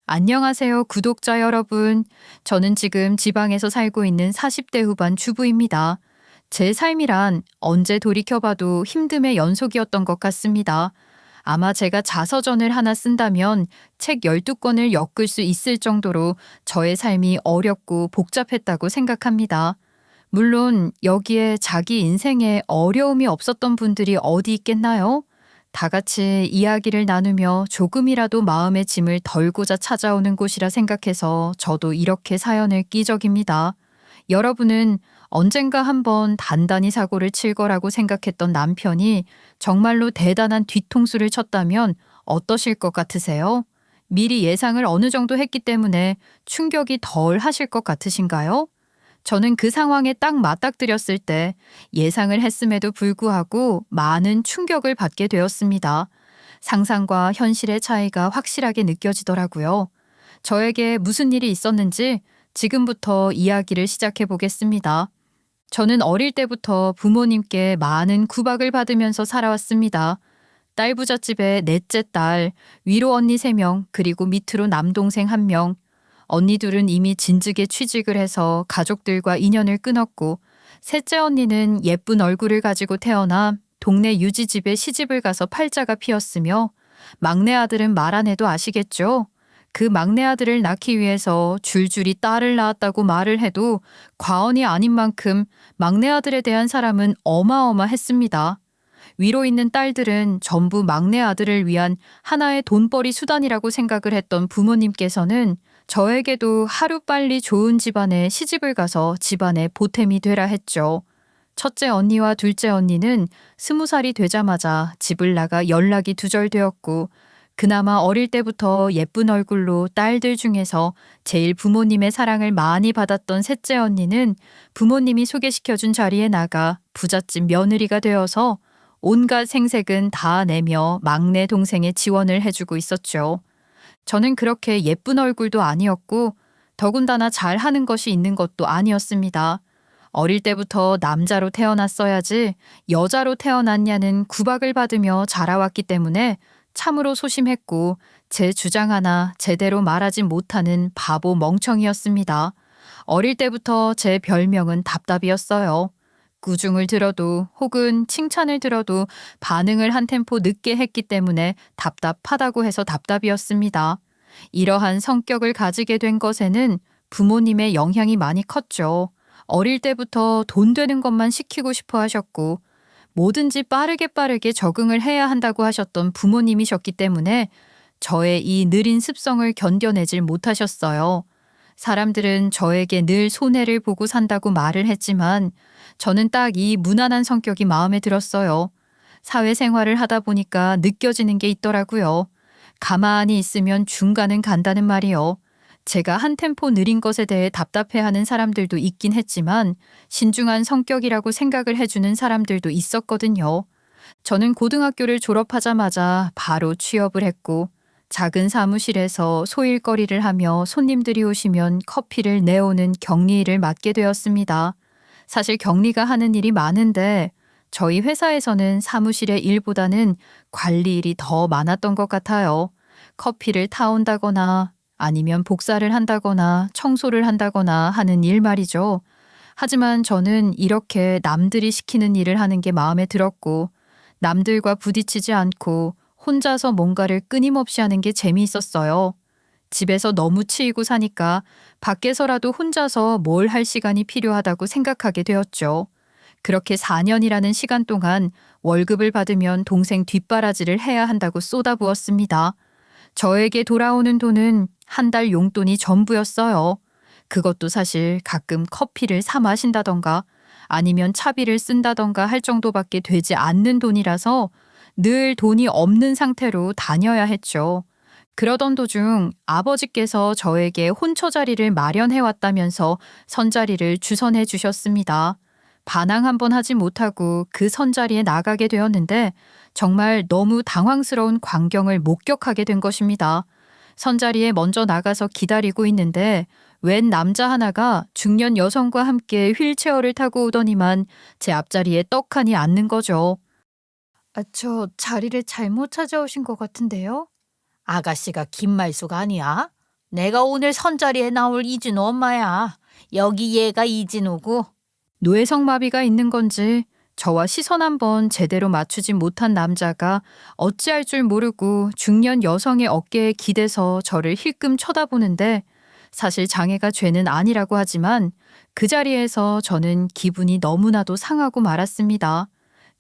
안녕하세요, 구독자 여러분. 저는 지금 지방에서 살고 있는 40대 후반 주부입니다. 제 삶이란 언제 돌이켜봐도 힘듦의 연속이었던 것 같습니다. 아마 제가 자서전을 하나 쓴다면 책 12권을 엮을 수 있을 정도로 저의 삶이 어렵고 복잡했다고 생각합니다. 물론 여기에 자기 인생에 어려움이 없었던 분들이 어디 있겠나요? 다 같이 이야기를 나누며 조금이라도 마음의 짐을 덜고자 찾아오는 곳이라 생각해서 저도 이렇게 사연을 끼적입니다. 여러분은 언젠가 한번 단단히 사고를 칠 거라고 생각했던 남편이 정말로 대단한 뒤통수를 쳤다면 어떠실 것 같으세요? 미리 예상을 어느 정도 했기 때문에 충격이 덜 하실 것 같으신가요? 저는 그 상황에 딱 맞닥뜨렸을 때 예상을 했음에도 불구하고 많은 충격을 받게 되었습니다. 상상과 현실의 차이가 확실하게 느껴지더라고요. 저에게 무슨 일이 있었는지 지금부터 이야기를 시작해 보겠습니다. 저는 어릴 때부터 부모님께 많은 구박을 받으면서 살아왔습니다. 딸 부잣집의 넷째 딸, 위로 언니 3명, 그리고 밑으로 남동생 1명, 언니 둘은 이미 진즉에 취직을 해서 가족들과 인연을 끊었고, 셋째 언니는 예쁜 얼굴을 가지고 태어나 동네 유지집에 시집을 가서 팔자가 피었으며, 막내 아들은 말 안 해도 아시겠죠? 그 막내 아들을 낳기 위해서 줄줄이 딸을 낳았다고 말을 해도 과언이 아닌 만큼 막내 아들에 대한 사람은 어마어마했습니다. 위로 있는 딸들은 전부 막내 아들을 위한 하나의 돈벌이 수단이라고 생각을 했던 부모님께서는 저에게도 하루빨리 좋은 집안에 시집을 가서 집안의 보탬이 되라 했죠. 첫째 언니와 둘째 언니는 20살이 되자마자 집을 나가 연락이 두절되었고, 그나마 어릴 때부터 예쁜 얼굴로 딸들 중에서 제일 부모님의 사랑을 많이 받았던 셋째 언니는 부모님이 소개시켜준 자리에 나가 부잣집 며느리가 되어서 온갖 생색은 다 내며 막내 동생의 지원을 해주고 있었죠. 저는 그렇게 예쁜 얼굴도 아니었고 더군다나 잘하는 것이 있는 것도 아니었습니다. 어릴 때부터 남자로 태어났어야지 여자로 태어났냐는 구박을 받으며 자라왔기 때문에 참으로 소심했고 제 주장 하나 제대로 말하지 못하는 바보 멍청이였습니다. 어릴 때부터 제 별명은 답답이었어요. 꾸중을 들어도 혹은 칭찬을 들어도 반응을 한 템포 늦게 했기 때문에 답답하다고 해서 답답이었습니다. 이러한 성격을 가지게 된 것에는 부모님의 영향이 많이 컸죠. 어릴 때부터 돈 되는 것만 시키고 싶어 하셨고 뭐든지 빠르게 적응을 해야 한다고 하셨던 부모님이셨기 때문에 저의 이 느린 습성을 견뎌내질 못하셨어요. 사람들은 저에게 늘 손해를 보고 산다고 말을 했지만 저는 딱 이 무난한 성격이 마음에 들었어요. 사회생활을 하다 보니까 느껴지는 게 있더라고요. 가만히 있으면 중간은 간다는 말이요. 제가 한 템포 느린 것에 대해 답답해하는 사람들도 있긴 했지만 신중한 성격이라고 생각을 해주는 사람들도 있었거든요. 저는 고등학교를 졸업하자마자 바로 취업을 했고 작은 사무실에서 소일거리를 하며 손님들이 오시면 커피를 내오는 격리 일을 맡게 되었습니다. 사실 격리가 하는 일이 많은데 저희 회사에서는 사무실의 일보다는 관리 일이 더 많았던 것 같아요. 커피를 타온다거나 아니면 복사를 한다거나 청소를 한다거나 하는 일 말이죠. 하지만 저는 이렇게 남들이 시키는 일을 하는 게 마음에 들었고 남들과 부딪히지 않고 혼자서 뭔가를 끊임없이 하는 게 재미있었어요. 집에서 너무 치이고 사니까 밖에서라도 혼자서 뭘 할 시간이 필요하다고 생각하게 되었죠. 그렇게 4년이라는 시간 동안 월급을 받으면 동생 뒷바라지를 해야 한다고 쏟아부었습니다. 저에게 돌아오는 돈은 한 달 용돈이 전부였어요. 그것도 사실 가끔 커피를 사 마신다던가 아니면 차비를 쓴다던가 할 정도밖에 되지 않는 돈이라서 늘 돈이 없는 상태로 다녀야 했죠. 그러던 도중 아버지께서 저에게 혼처 자리를 마련해 왔다면서 선자리를 주선해 주셨습니다. 반항 한번 하지 못하고 그 선자리에 나가게 되었는데 정말 너무 당황스러운 광경을 목격하게 된 것입니다. 선자리에 먼저 나가서 기다리고 있는데 웬 남자 하나가 중년 여성과 함께 휠체어를 타고 오더니만 제 앞자리에 떡하니 앉는 거죠. 저 자리를 잘못 찾아오신 것 같은데요? 아가씨가 김말숙 아니야? 내가 오늘 선자리에 나올 이진호 엄마야. 여기 얘가 이진호고. 뇌성마비가 있는 건지 저와 시선 한번 제대로 맞추지 못한 남자가 어찌할 줄 모르고 중년 여성의 어깨에 기대서 저를 힐끔 쳐다보는데 사실 장애가 죄는 아니라고 하지만 그 자리에서 저는 기분이 너무나도 상하고 말았습니다.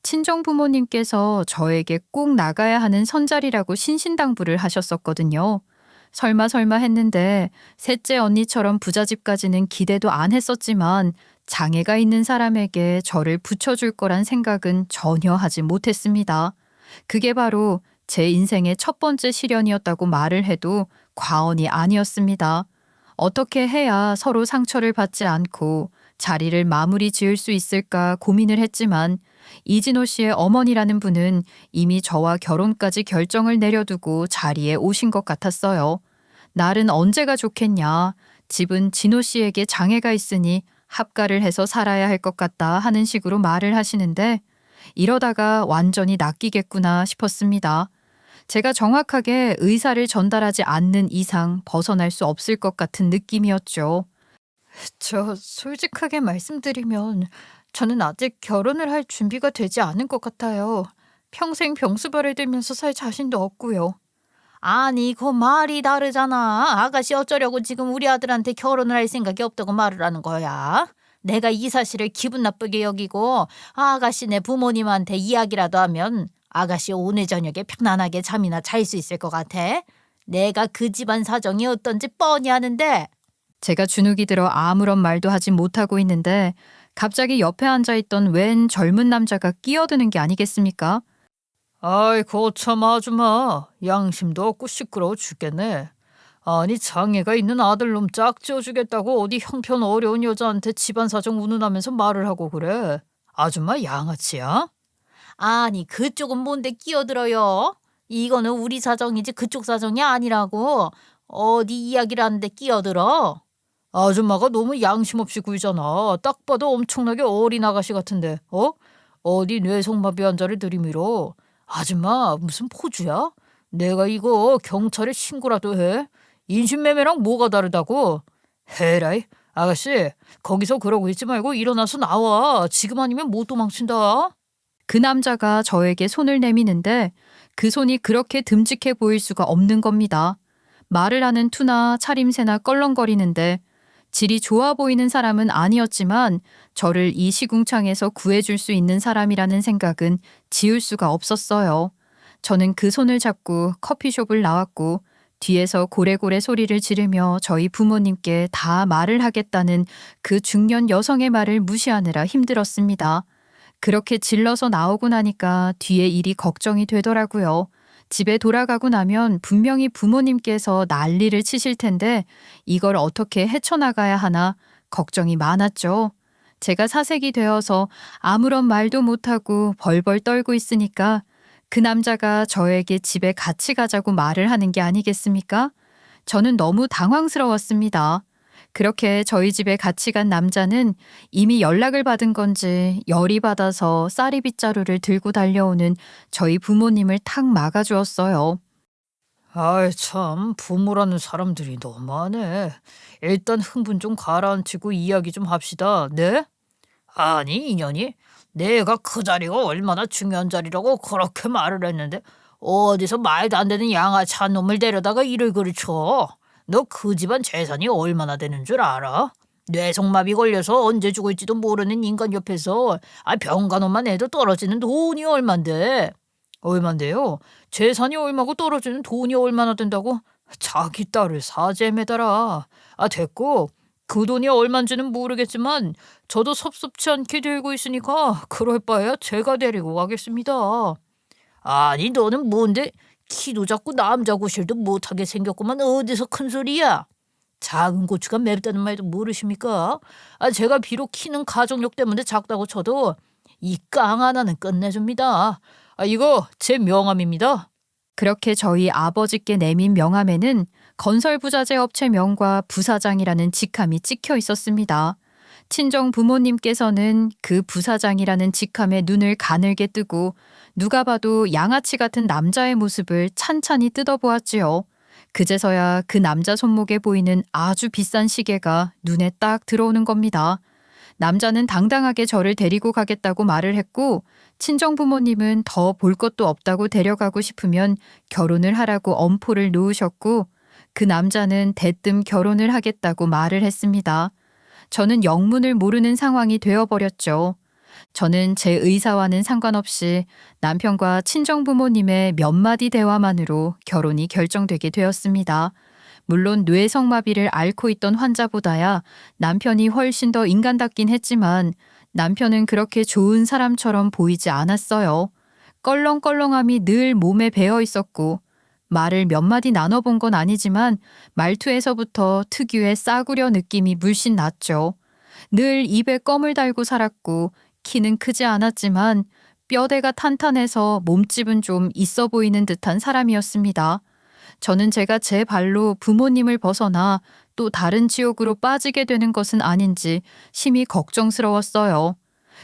친정 부모님께서 저에게 꼭 나가야 하는 선자리라고 신신당부를 하셨었거든요. 설마 했는데 셋째 언니처럼 부잣집까지는 기대도 안 했었지만 장애가 있는 사람에게 저를 붙여줄 거란 생각은 전혀 하지 못했습니다. 그게 바로 제 인생의 첫 번째 시련이었다고 말을 해도 과언이 아니었습니다. 어떻게 해야 서로 상처를 받지 않고 자리를 마무리 지을 수 있을까 고민을 했지만 이진호 씨의 어머니라는 분은 이미 저와 결혼까지 결정을 내려두고 자리에 오신 것 같았어요. 날은 언제가 좋겠냐. 집은 진호 씨에게 장애가 있으니 합가를 해서 살아야 할 것 같다 하는 식으로 말을 하시는데 이러다가 완전히 낚이겠구나 싶었습니다. 제가 정확하게 의사를 전달하지 않는 이상 벗어날 수 없을 것 같은 느낌이었죠. 저 솔직하게 말씀드리면 저는 아직 결혼을 할 준비가 되지 않은 것 같아요. 평생 병수발을 들면서 살 자신도 없고요. 아니, 그 말이 다르잖아. 아가씨 어쩌려고 지금 우리 아들한테 결혼을 할 생각이 없다고 말을 하는 거야. 내가 이 사실을 기분 나쁘게 여기고 아가씨네 부모님한테 이야기라도 하면 아가씨 오늘 저녁에 편안하게 잠이나 잘 수 있을 것 같아. 내가 그 집안 사정이 어떤지 뻔히 아는데. 제가 주눅이 들어 아무런 말도 하지 못하고 있는데 갑자기 옆에 앉아있던 웬 젊은 남자가 끼어드는 게 아니겠습니까? 아이 거참 아줌마 양심도 없고 시끄러워 죽겠네. 아니 장애가 있는 아들놈 짝 지어주겠다고 어디 형편 어려운 여자한테 집안 사정 운운하면서 말을 하고 그래. 아줌마 양아치야? 아니, 그쪽은 뭔데 끼어들어요? 이거는 우리 사정이지 그쪽 사정이 아니라고. 어디 이야기를 하는데 끼어들어? 아줌마가 너무 양심 없이 굴잖아. 딱 봐도 엄청나게 어린 아가씨 같은데. 어디 뇌성마비 환자를 들이밀어. 아줌마 무슨 포주야? 내가 이거 경찰에 신고라도 해. 인신매매랑 뭐가 다르다고? 헤라이 아가씨 거기서 그러고 있지 말고 일어나서 나와. 지금 아니면 못 도망친다. 그 남자가 저에게 손을 내미는데 그 손이 그렇게 듬직해 보일 수가 없는 겁니다. 말을 하는 투나 차림새나 껄렁거리는데 질이 좋아 보이는 사람은 아니었지만 저를 이 시궁창에서 구해줄 수 있는 사람이라는 생각은 지울 수가 없었어요. 저는 그 손을 잡고 커피숍을 나왔고 뒤에서 고래고래 소리를 지르며 저희 부모님께 다 말을 하겠다는 그 중년 여성의 말을 무시하느라 힘들었습니다. 그렇게 질러서 나오고 나니까 뒤에 일이 걱정이 되더라고요. 집에 돌아가고 나면 분명히 부모님께서 난리를 치실 텐데 이걸 어떻게 헤쳐나가야 하나 걱정이 많았죠. 제가 사색이 되어서 아무런 말도 못하고 벌벌 떨고 있으니까 그 남자가 저에게 집에 같이 가자고 말을 하는 게 아니겠습니까? 저는 너무 당황스러웠습니다. 그렇게 저희 집에 같이 간 남자는 이미 연락을 받은 건지 열이 받아서 쌀이 빗자루를 들고 달려오는 저희 부모님을 탁 막아주었어요. 아이 참 부모라는 사람들이 너무하네. 일단 흥분 좀 가라앉히고 이야기 좀 합시다. 네? 아니 인연이 내가 그 자리가 얼마나 중요한 자리라고 그렇게 말을 했는데 어디서 말도 안 되는 양아치 한 놈을 데려다가 일을 그르쳐. 너 그 집안 재산이 얼마나 되는 줄 알아? 뇌성마비 걸려서 언제 죽을지도 모르는 인간 옆에서 병간호만 해도 떨어지는 돈이 얼만데. 얼만데요? 재산이 얼마고 떨어지는 돈이 얼마나 된다고? 자기 딸을 사죄에 매달아. 됐고 그 돈이 얼만지는 모르겠지만 저도 섭섭치 않게 들고 있으니까 그럴 바에야 제가 데리고 가겠습니다. 아니 너는 뭔데 키도 작고 남자 구실도 못하게 생겼구만. 어디서 큰 소리야? 작은 고추가 맵다는 말도 모르십니까? 제가 비록 키는 가족력 때문에 작다고 쳐도 이 깡 하나는 끝내줍니다. 이거 제 명함입니다. 그렇게 저희 아버지께 내민 명함에는 건설부자재 업체명과 부사장이라는 직함이 찍혀 있었습니다. 친정 부모님께서는 그 부사장이라는 직함에 눈을 가늘게 뜨고 누가 봐도 양아치 같은 남자의 모습을 찬찬히 뜯어보았지요. 그제서야 그 남자 손목에 보이는 아주 비싼 시계가 눈에 딱 들어오는 겁니다. 남자는 당당하게 저를 데리고 가겠다고 말을 했고 친정 부모님은 더 볼 것도 없다고 데려가고 싶으면 결혼을 하라고 엄포를 놓으셨고 그 남자는 대뜸 결혼을 하겠다고 말을 했습니다. 저는 영문을 모르는 상황이 되어버렸죠. 저는 제 의사와는 상관없이 남편과 친정 부모님의 몇 마디 대화만으로 결혼이 결정되게 되었습니다. 물론 뇌성마비를 앓고 있던 환자보다야 남편이 훨씬 더 인간답긴 했지만 남편은 그렇게 좋은 사람처럼 보이지 않았어요. 껄렁껄렁함이 늘 몸에 배어 있었고 말을 몇 마디 나눠본 건 아니지만 말투에서부터 특유의 싸구려 느낌이 물씬 났죠. 늘 입에 껌을 달고 살았고 키는 크지 않았지만 뼈대가 탄탄해서 몸집은 좀 있어 보이는 듯한 사람이었습니다. 저는 제가 제 발로 부모님을 벗어나 또 다른 지옥으로 빠지게 되는 것은 아닌지 심히 걱정스러웠어요.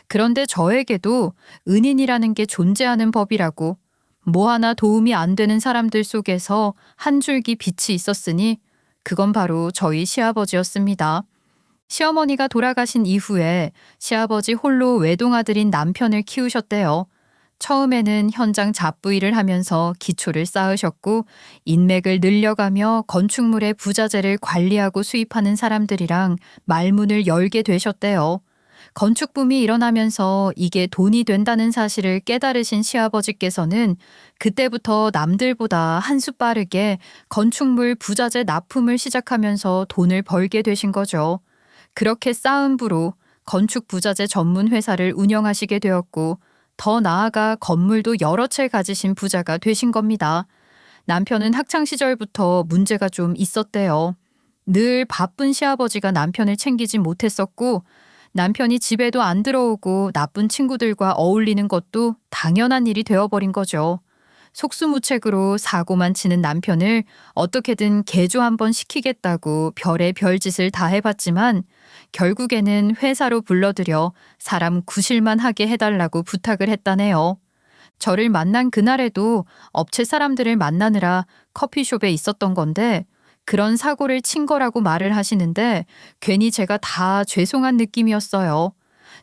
그런데 저에게도 은인이라는 게 존재하는 법이라고 뭐 하나 도움이 안 되는 사람들 속에서 한 줄기 빛이 있었으니 그건 바로 저희 시아버지였습니다. 시어머니가 돌아가신 이후에 시아버지 홀로 외동아들인 남편을 키우셨대요. 처음에는 현장 잡부일을 하면서 기초를 쌓으셨고 인맥을 늘려가며 건축물의 부자재를 관리하고 수입하는 사람들이랑 말문을 열게 되셨대요. 건축붐이 일어나면서 이게 돈이 된다는 사실을 깨달으신 시아버지께서는 그때부터 남들보다 한 수 빠르게 건축물 부자재 납품을 시작하면서 돈을 벌게 되신 거죠. 그렇게 쌓은 부로 건축 부자재 전문 회사를 운영하시게 되었고 더 나아가 건물도 여러 채 가지신 부자가 되신 겁니다. 남편은 학창 시절부터 문제가 좀 있었대요. 늘 바쁜 시아버지가 남편을 챙기지 못했었고 남편이 집에도 안 들어오고 나쁜 친구들과 어울리는 것도 당연한 일이 되어버린 거죠. 속수무책으로 사고만 치는 남편을 어떻게든 개조 한번 시키겠다고 별의 별짓을 다 해봤지만 결국에는 회사로 불러들여 사람 구실만 하게 해달라고 부탁을 했다네요. 저를 만난 그날에도 업체 사람들을 만나느라 커피숍에 있었던 건데 그런 사고를 친 거라고 말을 하시는데 괜히 제가 다 죄송한 느낌이었어요.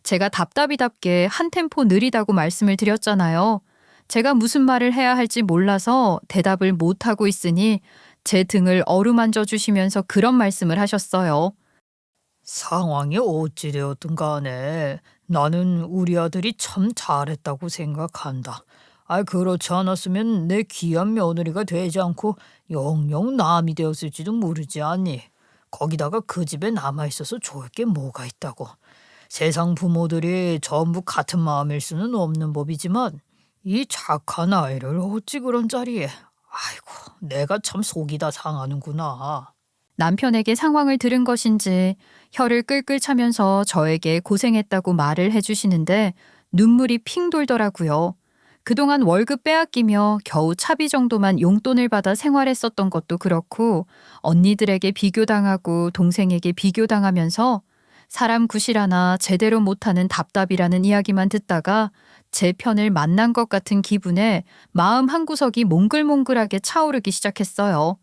제가 답답이답게 한 템포 느리다고 말씀을 드렸잖아요. 제가 무슨 말을 해야 할지 몰라서 대답을 못하고 있으니 제 등을 어루만져 주시면서 그런 말씀을 하셨어요. 상황이 어찌되었든 간에 나는 우리 아들이 참 잘했다고 생각한다. 그렇지 않았으면 내 귀한 며느리가 되지 않고 영영 남이 되었을지도 모르지 않니. 거기다가 그 집에 남아있어서 좋을 게 뭐가 있다고. 세상 부모들이 전부 같은 마음일 수는 없는 법이지만 이 착한 아이를 어찌 그런 자리에. 아이고, 내가 참 속이 다 상하는구나. 남편에게 상황을 들은 것인지 혀를 끌끌 차면서 저에게 고생했다고 말을 해주시는데 눈물이 핑 돌더라고요. 그동안 월급 빼앗기며 겨우 차비 정도만 용돈을 받아 생활했었던 것도 그렇고 언니들에게 비교당하고 동생에게 비교당하면서 사람 구실 하나 제대로 못하는 답답이라는 이야기만 듣다가 제 편을 만난 것 같은 기분에 마음 한구석이 몽글몽글하게 차오르기 시작했어요.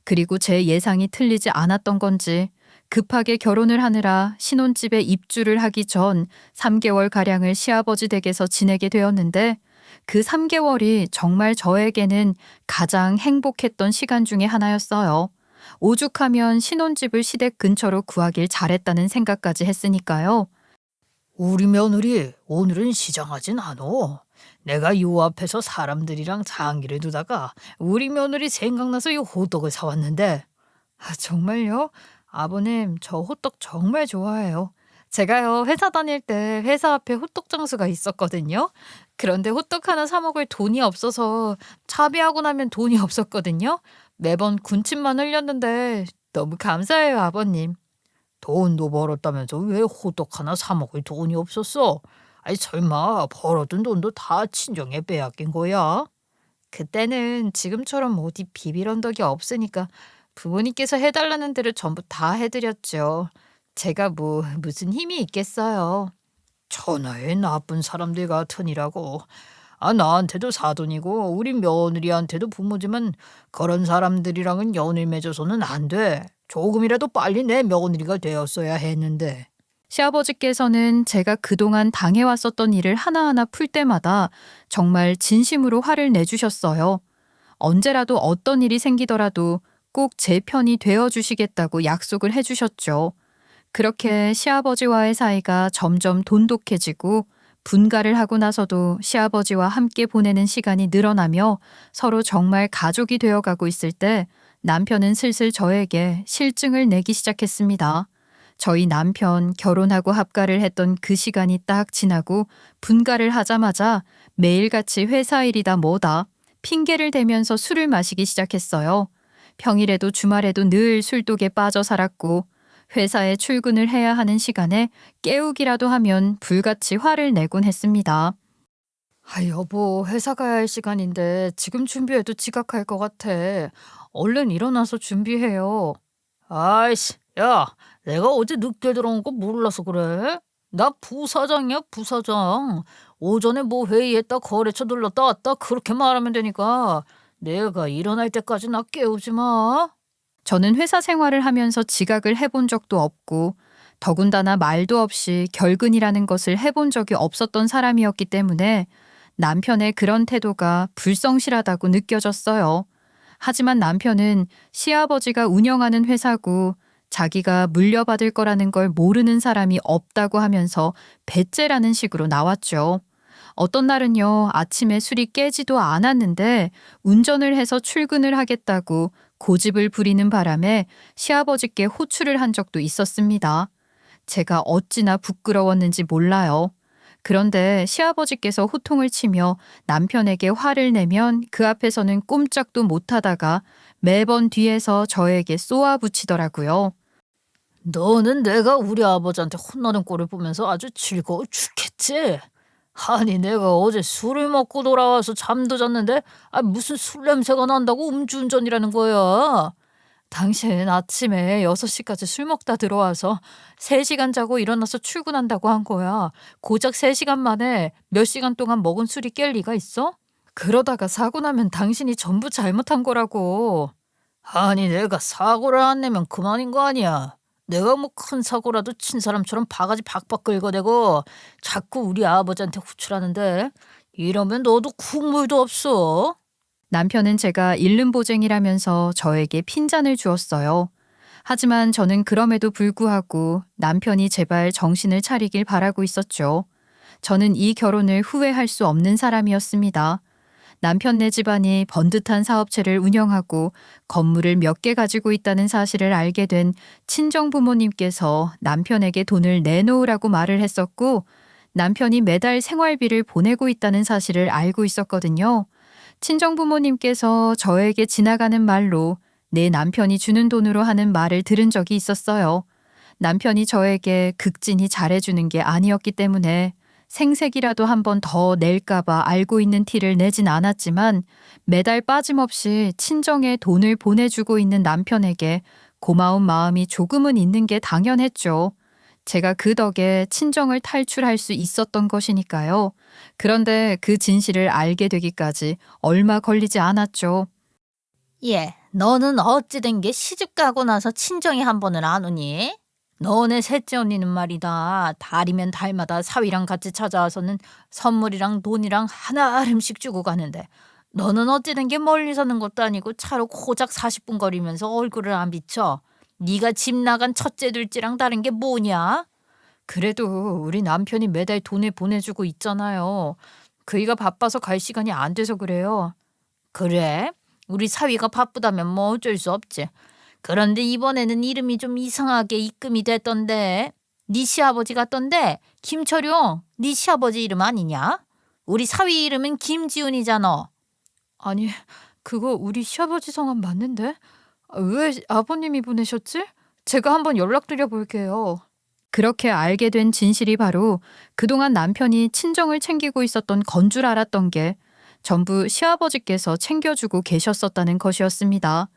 그리고 제 예상이 틀리지 않았던 건지 급하게 결혼을 하느라 신혼집에 입주를 하기 전 3개월가량을 시아버지 댁에서 지내게 되었는데 그 3개월이 정말 저에게는 가장 행복했던 시간 중에 하나였어요. 오죽하면 신혼집을 시댁 근처로 구하길 잘했다는 생각까지 했으니까요. 우리 며느리 오늘은 시장하진 않어. 내가 요 앞에서 사람들이랑 장기를 두다가 우리 며느리 생각나서 이 호떡을 사왔는데. 정말요? 아버님, 저 호떡 정말 좋아해요. 제가요, 회사 다닐 때 회사 앞에 호떡 장수가 있었거든요. 그런데 호떡 하나 사 먹을 돈이 없어서 차비하고 나면 돈이 없었거든요. 매번 군침만 흘렸는데 너무 감사해요, 아버님. 돈도 벌었다면서 왜 호떡 하나 사 먹을 돈이 없었어? 설마 벌어둔 돈도 다 친정에 빼앗긴 거야? 그때는 지금처럼 어디 비빌 언덕이 없으니까 부모님께서 해달라는 대로 전부 다 해드렸죠. 제가 무슨 힘이 있겠어요. 천하의 나쁜 사람들 같으니라고. 나한테도 사돈이고 우리 며느리한테도 부모지만 그런 사람들이랑은 연을 맺어서는 안 돼. 조금이라도 빨리 내 며느리가 되었어야 했는데. 시아버지께서는 제가 그동안 당해왔었던 일을 하나하나 풀 때마다 정말 진심으로 화를 내주셨어요. 언제라도 어떤 일이 생기더라도 꼭 제 편이 되어주시겠다고 약속을 해주셨죠. 그렇게 시아버지와의 사이가 점점 돈독해지고 분가를 하고 나서도 시아버지와 함께 보내는 시간이 늘어나며 서로 정말 가족이 되어가고 있을 때 남편은 슬슬 저에게 실증을 내기 시작했습니다. 저희 남편 결혼하고 합가를 했던 그 시간이 딱 지나고 분가를 하자마자 매일같이 회사 일이다 뭐다 핑계를 대면서 술을 마시기 시작했어요. 평일에도 주말에도 늘 술독에 빠져 살았고 회사에 출근을 해야 하는 시간에 깨우기라도 하면 불같이 화를 내곤 했습니다. 여보, 회사 가야 할 시간인데 지금 준비해도 지각할 것 같아. 얼른 일어나서 준비해요. 아이씨, 야, 내가 어제 늦게 들어온 거 몰라서 그래? 나 부사장이야, 부사장. 오전에 뭐 회의했다 거래처 들렀다 왔다 그렇게 말하면 되니까 내가 일어날 때까지 나 깨우지 마. 저는 회사 생활을 하면서 지각을 해본 적도 없고 더군다나 말도 없이 결근이라는 것을 해본 적이 없었던 사람이었기 때문에 남편의 그런 태도가 불성실하다고 느껴졌어요. 하지만 남편은 시아버지가 운영하는 회사고 자기가 물려받을 거라는 걸 모르는 사람이 없다고 하면서 배째라는 식으로 나왔죠. 어떤 날은요, 아침에 술이 깨지도 않았는데 운전을 해서 출근을 하겠다고 고집을 부리는 바람에 시아버지께 호출을 한 적도 있었습니다. 제가 어찌나 부끄러웠는지 몰라요. 그런데 시아버지께서 호통을 치며 남편에게 화를 내면 그 앞에서는 꼼짝도 못하다가 매번 뒤에서 저에게 쏘아붙이더라고요. 너는 내가 우리 아버지한테 혼나는 꼴을 보면서 아주 즐거워 죽겠지? 아니 내가 어제 술을 먹고 돌아와서 잠도 잤는데 무슨 술 냄새가 난다고 음주운전이라는 거야. 당신 아침에 6시까지 술 먹다 들어와서 3시간 자고 일어나서 출근한다고 한 거야. 고작 3시간 만에 몇 시간 동안 먹은 술이 깰 리가 있어? 그러다가 사고 나면 당신이 전부 잘못한 거라고. 아니 내가 사고를 안 내면 그만인 거 아니야. 내가 뭐 큰 사고라도 친 사람처럼 바가지 박박 긁어대고 자꾸 우리 아버지한테 호출하는데 이러면 너도 국물도 없어. 남편은 제가 일름보쟁이라면서 저에게 핀잔을 주었어요. 하지만 저는 그럼에도 불구하고 남편이 제발 정신을 차리길 바라고 있었죠. 저는 이 결혼을 후회할 수 없는 사람이었습니다. 남편네 집안이 번듯한 사업체를 운영하고 건물을 몇 개 가지고 있다는 사실을 알게 된 친정 부모님께서 남편에게 돈을 내놓으라고 말을 했었고 남편이 매달 생활비를 보내고 있다는 사실을 알고 있었거든요. 친정 부모님께서 저에게 지나가는 말로 내 남편이 주는 돈으로 하는 말을 들은 적이 있었어요. 남편이 저에게 극진히 잘해주는 게 아니었기 때문에 생색이라도 한 번 더 낼까봐 알고 있는 티를 내진 않았지만 매달 빠짐없이 친정에 돈을 보내주고 있는 남편에게 고마운 마음이 조금은 있는 게 당연했죠. 제가 그 덕에 친정을 탈출할 수 있었던 것이니까요. 그런데 그 진실을 알게 되기까지 얼마 걸리지 않았죠. 예, 너는 어찌 된 게 시집 가고 나서 친정에 한 번을 안 오니? 너네 셋째 언니는 말이다. 달이면 달마다 사위랑 같이 찾아와서는 선물이랑 돈이랑 하나름씩 주고 가는데 너는 어찌 된 게 멀리 사는 것도 아니고 차로 고작 40분 거리면서 얼굴을 안 비춰. 네가 집 나간 첫째 둘째랑 다른 게 뭐냐? 그래도 우리 남편이 매달 돈을 보내주고 있잖아요. 그이가 바빠서 갈 시간이 안 돼서 그래요. 그래? 우리 사위가 바쁘다면 뭐 어쩔 수 없지. 그런데 이번에는 이름이 좀 이상하게 입금이 됐던데. 네 시아버지 같던데. 김철용, 네 시아버지 이름 아니냐? 우리 사위 이름은 김지훈이잖아. 아니 그거 우리 시아버지 성함 맞는데? 왜 아버님이 보내셨지? 제가 한번 연락드려 볼게요. 그렇게 알게 된 진실이 바로 그동안 남편이 친정을 챙기고 있었던 건 줄 알았던 게 전부 시아버지께서 챙겨주고 계셨었다는 것이었습니다.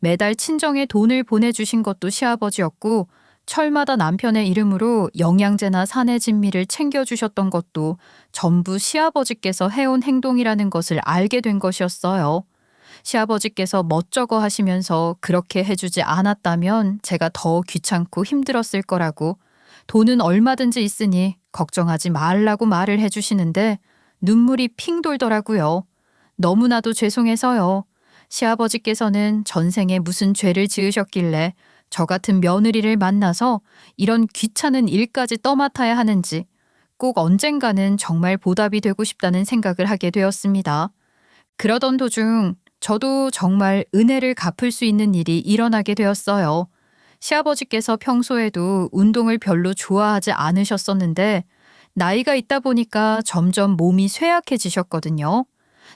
매달 친정에 돈을 보내주신 것도 시아버지였고 철마다 남편의 이름으로 영양제나 사내 진미를 챙겨주셨던 것도 전부 시아버지께서 해온 행동이라는 것을 알게 된 것이었어요. 시아버지께서 멋쩍어 하시면서 그렇게 해주지 않았다면 제가 더 귀찮고 힘들었을 거라고, 돈은 얼마든지 있으니 걱정하지 말라고 말을 해주시는데 눈물이 핑 돌더라고요. 너무나도 죄송해서요. 시아버지께서는 전생에 무슨 죄를 지으셨길래 저 같은 며느리를 만나서 이런 귀찮은 일까지 떠맡아야 하는지 꼭 언젠가는 정말 보답이 되고 싶다는 생각을 하게 되었습니다. 그러던 도중 저도 정말 은혜를 갚을 수 있는 일이 일어나게 되었어요. 시아버지께서 평소에도 운동을 별로 좋아하지 않으셨었는데 나이가 있다 보니까 점점 몸이 쇠약해지셨거든요.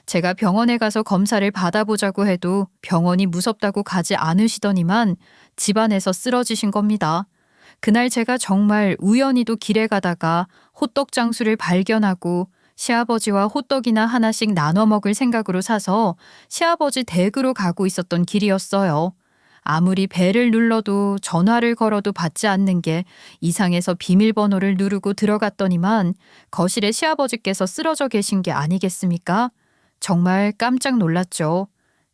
제가 병원에 가서 검사를 받아보자고 해도 병원이 무섭다고 가지 않으시더니만 집안에서 쓰러지신 겁니다. 그날 제가 정말 우연히도 길에 가다가 호떡 장수를 발견하고 시아버지와 호떡이나 하나씩 나눠 먹을 생각으로 사서 시아버지 댁으로 가고 있었던 길이었어요. 아무리 벨을 눌러도 전화를 걸어도 받지 않는 게 이상해서 비밀번호를 누르고 들어갔더니만 거실에 시아버지께서 쓰러져 계신 게 아니겠습니까? 정말 깜짝 놀랐죠.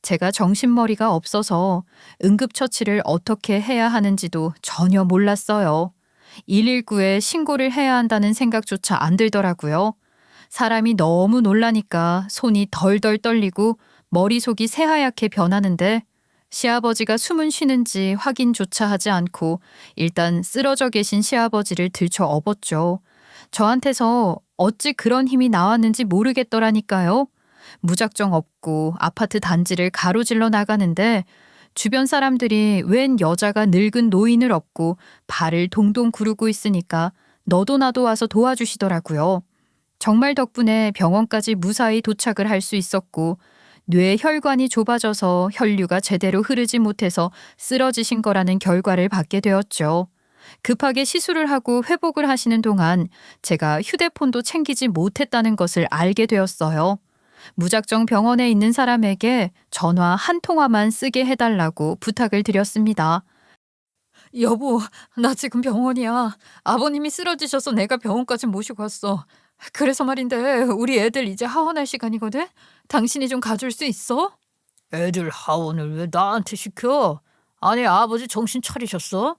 제가 정신머리가 없어서 응급처치를 어떻게 해야 하는지도 전혀 몰랐어요. 119에 신고를 해야 한다는 생각조차 안 들더라고요. 사람이 너무 놀라니까 손이 덜덜 떨리고 머리속이 새하얗게 변하는데 시아버지가 숨은 쉬는지 확인조차 하지 않고 일단 쓰러져 계신 시아버지를 들쳐 업었죠. 저한테서 어찌 그런 힘이 나왔는지 모르겠더라니까요. 무작정 업고 아파트 단지를 가로질러 나가는데 주변 사람들이 웬 여자가 늙은 노인을 업고 발을 동동 구르고 있으니까 너도 나도 와서 도와주시더라고요. 정말 덕분에 병원까지 무사히 도착을 할 수 있었고 뇌 혈관이 좁아져서 혈류가 제대로 흐르지 못해서 쓰러지신 거라는 결과를 받게 되었죠. 급하게 시술을 하고 회복을 하시는 동안 제가 휴대폰도 챙기지 못했다는 것을 알게 되었어요. 무작정 병원에 있는 사람에게 전화 한 통화만 쓰게 해달라고 부탁을 드렸습니다. 여보, 나 지금 병원이야. 아버님이 쓰러지셔서 내가 병원까지 모시고 왔어. 그래서 말인데 우리 애들 이제 하원할 시간이거든? 당신이 좀 가줄 수 있어? 애들 하원을 왜 나한테 시켜? 아니 아버지 정신 차리셨어?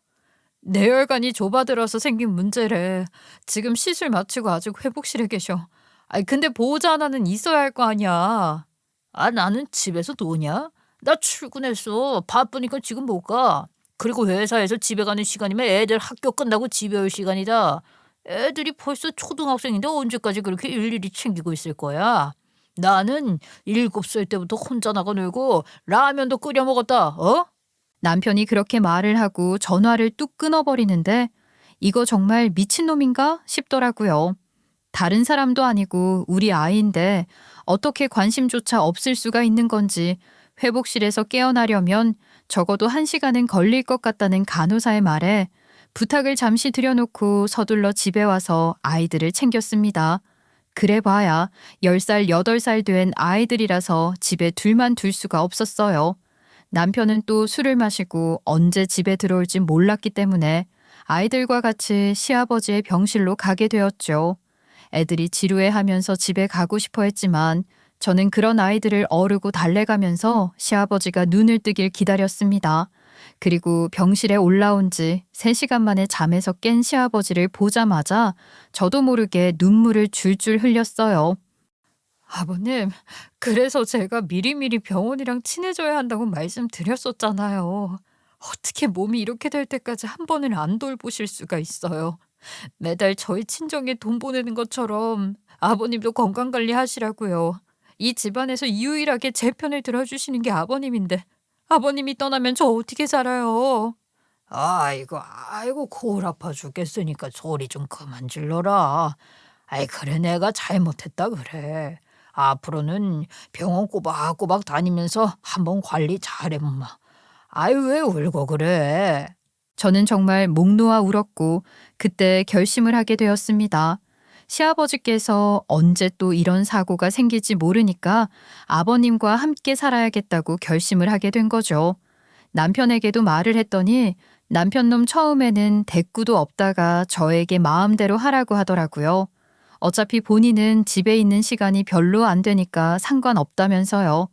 뇌혈관이 좁아들어서 생긴 문제래. 지금 시술 마치고 아직 회복실에 계셔. 아니 근데 보호자 하나는 있어야 할 거 아니야. 아 나는 집에서 노냐? 나 출근했어. 바쁘니까 지금 못 가. 그리고 회사에서 집에 가는 시간이면 애들 학교 끝나고 집에 올 시간이다. 애들이 벌써 초등학생인데 언제까지 그렇게 일일이 챙기고 있을 거야? 나는 7살 때부터 혼자 나가 놀고 라면도 끓여 먹었다. 어? 남편이 그렇게 말을 하고 전화를 뚝 끊어버리는데 이거 정말 미친놈인가 싶더라고요. 다른 사람도 아니고 우리 아이인데 어떻게 관심조차 없을 수가 있는 건지 회복실에서 깨어나려면 적어도 1시간은 걸릴 것 같다는 간호사의 말에 부탁을 잠시 들여놓고 서둘러 집에 와서 아이들을 챙겼습니다. 그래 봐야 10살, 8살 된 아이들이라서 집에 둘만 둘 수가 없었어요. 남편은 또 술을 마시고 언제 집에 들어올지 몰랐기 때문에 아이들과 같이 시아버지의 병실로 가게 되었죠. 애들이 지루해하면서 집에 가고 싶어 했지만 저는 그런 아이들을 어르고 달래가면서 시아버지가 눈을 뜨길 기다렸습니다. 그리고 병실에 올라온 지 3시간 만에 잠에서 깬 시아버지를 보자마자 저도 모르게 눈물을 줄줄 흘렸어요. 아버님, 그래서 제가 미리미리 병원이랑 친해져야 한다고 말씀드렸었잖아요. 어떻게 몸이 이렇게 될 때까지 한 번을 안 돌보실 수가 있어요. 매달 저희 친정에 돈 보내는 것처럼 아버님도 건강관리 하시라고요. 이 집안에서 유일하게 제 편을 들어주시는 게 아버님인데 아버님이 떠나면 저 어떻게 살아요? 아이고 골 아파 죽겠으니까 소리 좀 그만 질러라. 아이 그래 내가 잘못했다 그래. 앞으로는 병원 꼬박꼬박 다니면서 한번 관리 잘해 엄마. 아이 왜 울고 그래? 저는 정말 목 놓아 울었고 그때 결심을 하게 되었습니다. 시아버지께서 언제 또 이런 사고가 생길지 모르니까 아버님과 함께 살아야겠다고 결심을 하게 된 거죠. 남편에게도 말을 했더니 남편놈 처음에는 대꾸도 없다가 저에게 마음대로 하라고 하더라고요. 어차피 본인은 집에 있는 시간이 별로 안 되니까 상관없다면서요.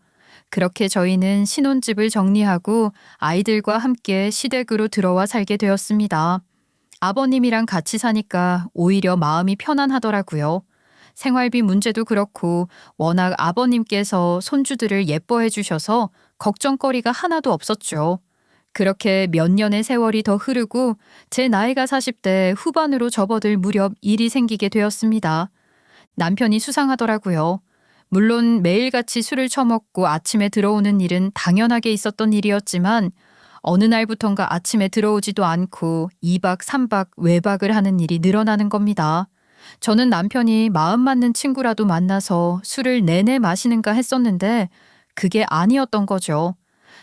그렇게 저희는 신혼집을 정리하고 아이들과 함께 시댁으로 들어와 살게 되었습니다. 아버님이랑 같이 사니까 오히려 마음이 편안하더라고요. 생활비 문제도 그렇고 워낙 아버님께서 손주들을 예뻐해 주셔서 걱정거리가 하나도 없었죠. 그렇게 몇 년의 세월이 더 흐르고 제 나이가 40대 후반으로 접어들 무렵 일이 생기게 되었습니다. 남편이 수상하더라고요. 물론 매일같이 술을 처먹고 아침에 들어오는 일은 당연하게 있었던 일이었지만 어느 날부턴가 아침에 들어오지도 않고 2박 3박 외박을 하는 일이 늘어나는 겁니다. 저는 남편이 마음 맞는 친구라도 만나서 술을 내내 마시는가 했었는데 그게 아니었던 거죠.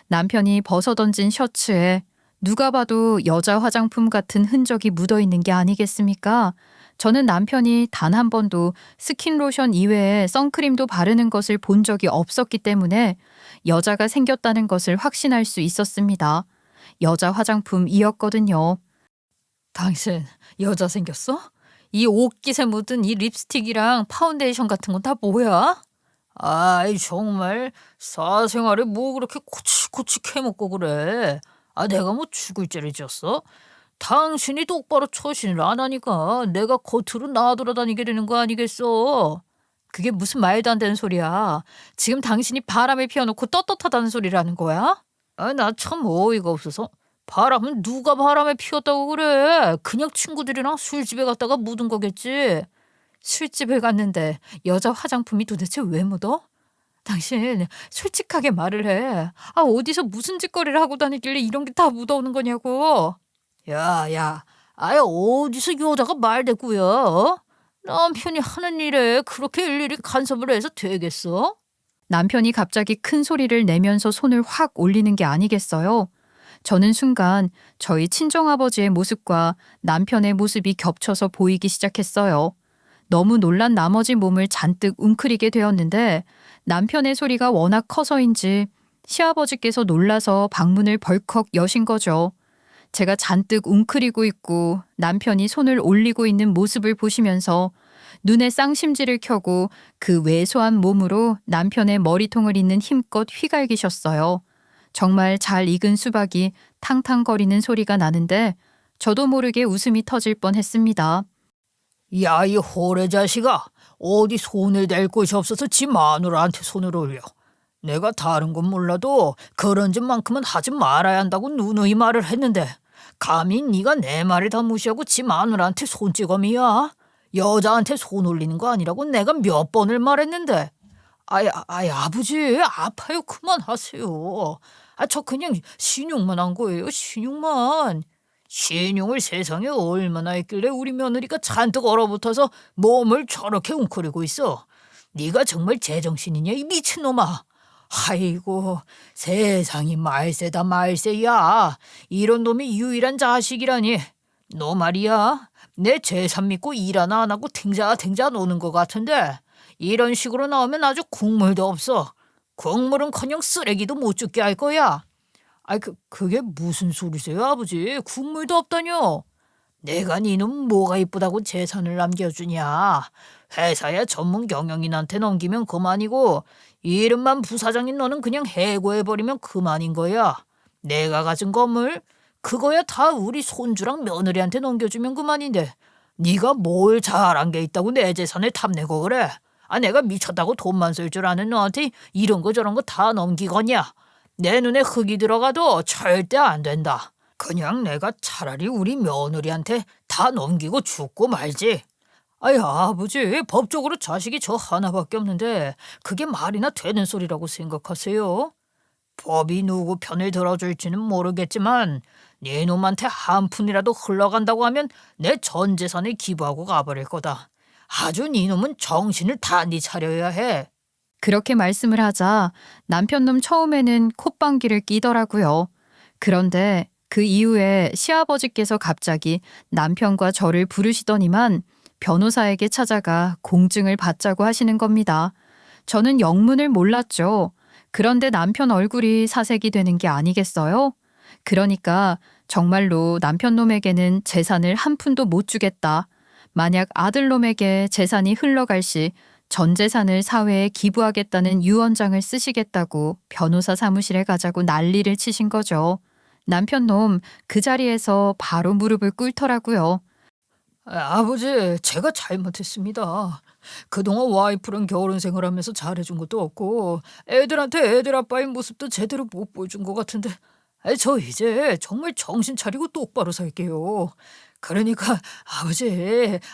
남편이 벗어던진 셔츠에 누가 봐도 여자 화장품 같은 흔적이 묻어 있는 게 아니겠습니까? 저는 남편이 단 한 번도 스킨로션 이외에 선크림도 바르는 것을 본 적이 없었기 때문에 여자가 생겼다는 것을 확신할 수 있었습니다. 여자 화장품이었거든요. 당신 여자 생겼어? 이 옷깃에 묻은 이 립스틱이랑 파운데이션 같은 건 다 뭐야? 아이 정말 사생활에 뭐 그렇게 코치코치 캐먹고 그래. 내가 뭐 죽을 죄를 지었어? 당신이 똑바로 처신을 안 하니까 내가 겉으로 나돌아다니게 되는 거 아니겠어? 그게 무슨 말도 안 되는 소리야. 지금 당신이 바람을 피워놓고 떳떳하다는 소리라는 거야? 나 참 어이가 없어서. 바람은 누가 바람에 피웠다고 그래. 그냥 친구들이랑 술집에 갔다가 묻은 거겠지. 술집을 갔는데 여자 화장품이 도대체 왜 묻어? 당신 솔직하게 말을 해. 어디서 무슨 짓거리를 하고 다니길래 이런 게 다 묻어오는 거냐고. 야, 어디서 여자가 말대꾸야? 남편이 하는 일에 그렇게 일일이 간섭을 해서 되겠어? 남편이 갑자기 큰 소리를 내면서 손을 확 올리는 게 아니겠어요? 저는 순간 저희 친정아버지의 모습과 남편의 모습이 겹쳐서 보이기 시작했어요. 너무 놀란 나머지 몸을 잔뜩 웅크리게 되었는데 남편의 소리가 워낙 커서인지 시아버지께서 놀라서 방문을 벌컥 여신 거죠. 제가 잔뜩 웅크리고 있고 남편이 손을 올리고 있는 모습을 보시면서 눈에 쌍심지를 켜고 그 왜소한 몸으로 남편의 머리통을 잇는 힘껏 휘갈기셨어요. 정말 잘 익은 수박이 탕탕거리는 소리가 나는데 저도 모르게 웃음이 터질 뻔했습니다. 야, 이 호래 자식아. 어디 손을 댈 곳이 없어서 지 마누라한테 손을 올려. 내가 다른 건 몰라도 그런 짓만큼은 하지 말아야 한다고 누누이 말을 했는데 감히 네가 내 말을 다 무시하고 지 마누라한테 손찌검이야? 여자한테 손 올리는 거 아니라고 내가 몇 번을 말했는데. 아버지 아파요. 그만하세요. 저 그냥 신용만 한 거예요. 신용만. 신용을 세상에 얼마나 했길래 우리 며느리가 잔뜩 얼어붙어서 몸을 저렇게 웅크리고 있어. 네가 정말 제정신이냐 이 미친놈아. 아이고 세상이 말세다 말세야. 이런 놈이 유일한 자식이라니. 너 말이야 내 재산 믿고 일 하나 안 하고 탱자탱자 노는 것 같은데 이런 식으로 나오면 아주 국물도 없어. 국물은커녕 쓰레기도 못 죽게 할 거야. 그게 무슨 소리세요 아버지. 국물도 없다뇨. 내가 니는 뭐가 이쁘다고 재산을 남겨주냐. 회사야 전문 경영인한테 넘기면 그만이고 이름만 부사장인 너는 그냥 해고해버리면 그만인 거야. 내가 가진 건물 그거야 다 우리 손주랑 며느리한테 넘겨주면 그만인데 네가 뭘 잘한 게 있다고 내 재산을 탐내고 그래. 내가 미쳤다고 돈만 쓸 줄 아는 너한테 이런 거 저런 거 다 넘기거냐. 내 눈에 흙이 들어가도 절대 안 된다. 그냥 내가 차라리 우리 며느리한테 다 넘기고 죽고 말지. 아버지 법적으로 자식이 저 하나밖에 없는데 그게 말이나 되는 소리라고 생각하세요? 법이 누구 편을 들어줄지는 모르겠지만 네 놈한테 한 푼이라도 흘러간다고 하면 내 전 재산을 기부하고 가버릴 거다. 아주 네 놈은 정신을 단디 차려야 해. 그렇게 말씀을 하자 남편놈 처음에는 콧방귀를 끼더라고요. 그런데 그 이후에 시아버지께서 갑자기 남편과 저를 부르시더니만 변호사에게 찾아가 공증을 받자고 하시는 겁니다. 저는 영문을 몰랐죠. 그런데 남편 얼굴이 사색이 되는 게 아니겠어요? 그러니까 정말로 남편놈에게는 재산을 한 푼도 못 주겠다. 만약 아들놈에게 재산이 흘러갈 시 전 재산을 사회에 기부하겠다는 유언장을 쓰시겠다고 변호사 사무실에 가자고 난리를 치신 거죠. 남편놈 그 자리에서 바로 무릎을 꿇더라고요. 아버지, 제가 잘못했습니다. 그동안 와이프랑 결혼 생활하면서 잘해준 것도 없고 애들한테 애들 아빠의 모습도 제대로 못 보여준 것 같은데 저 이제 정말 정신 차리고 똑바로 살게요. 그러니까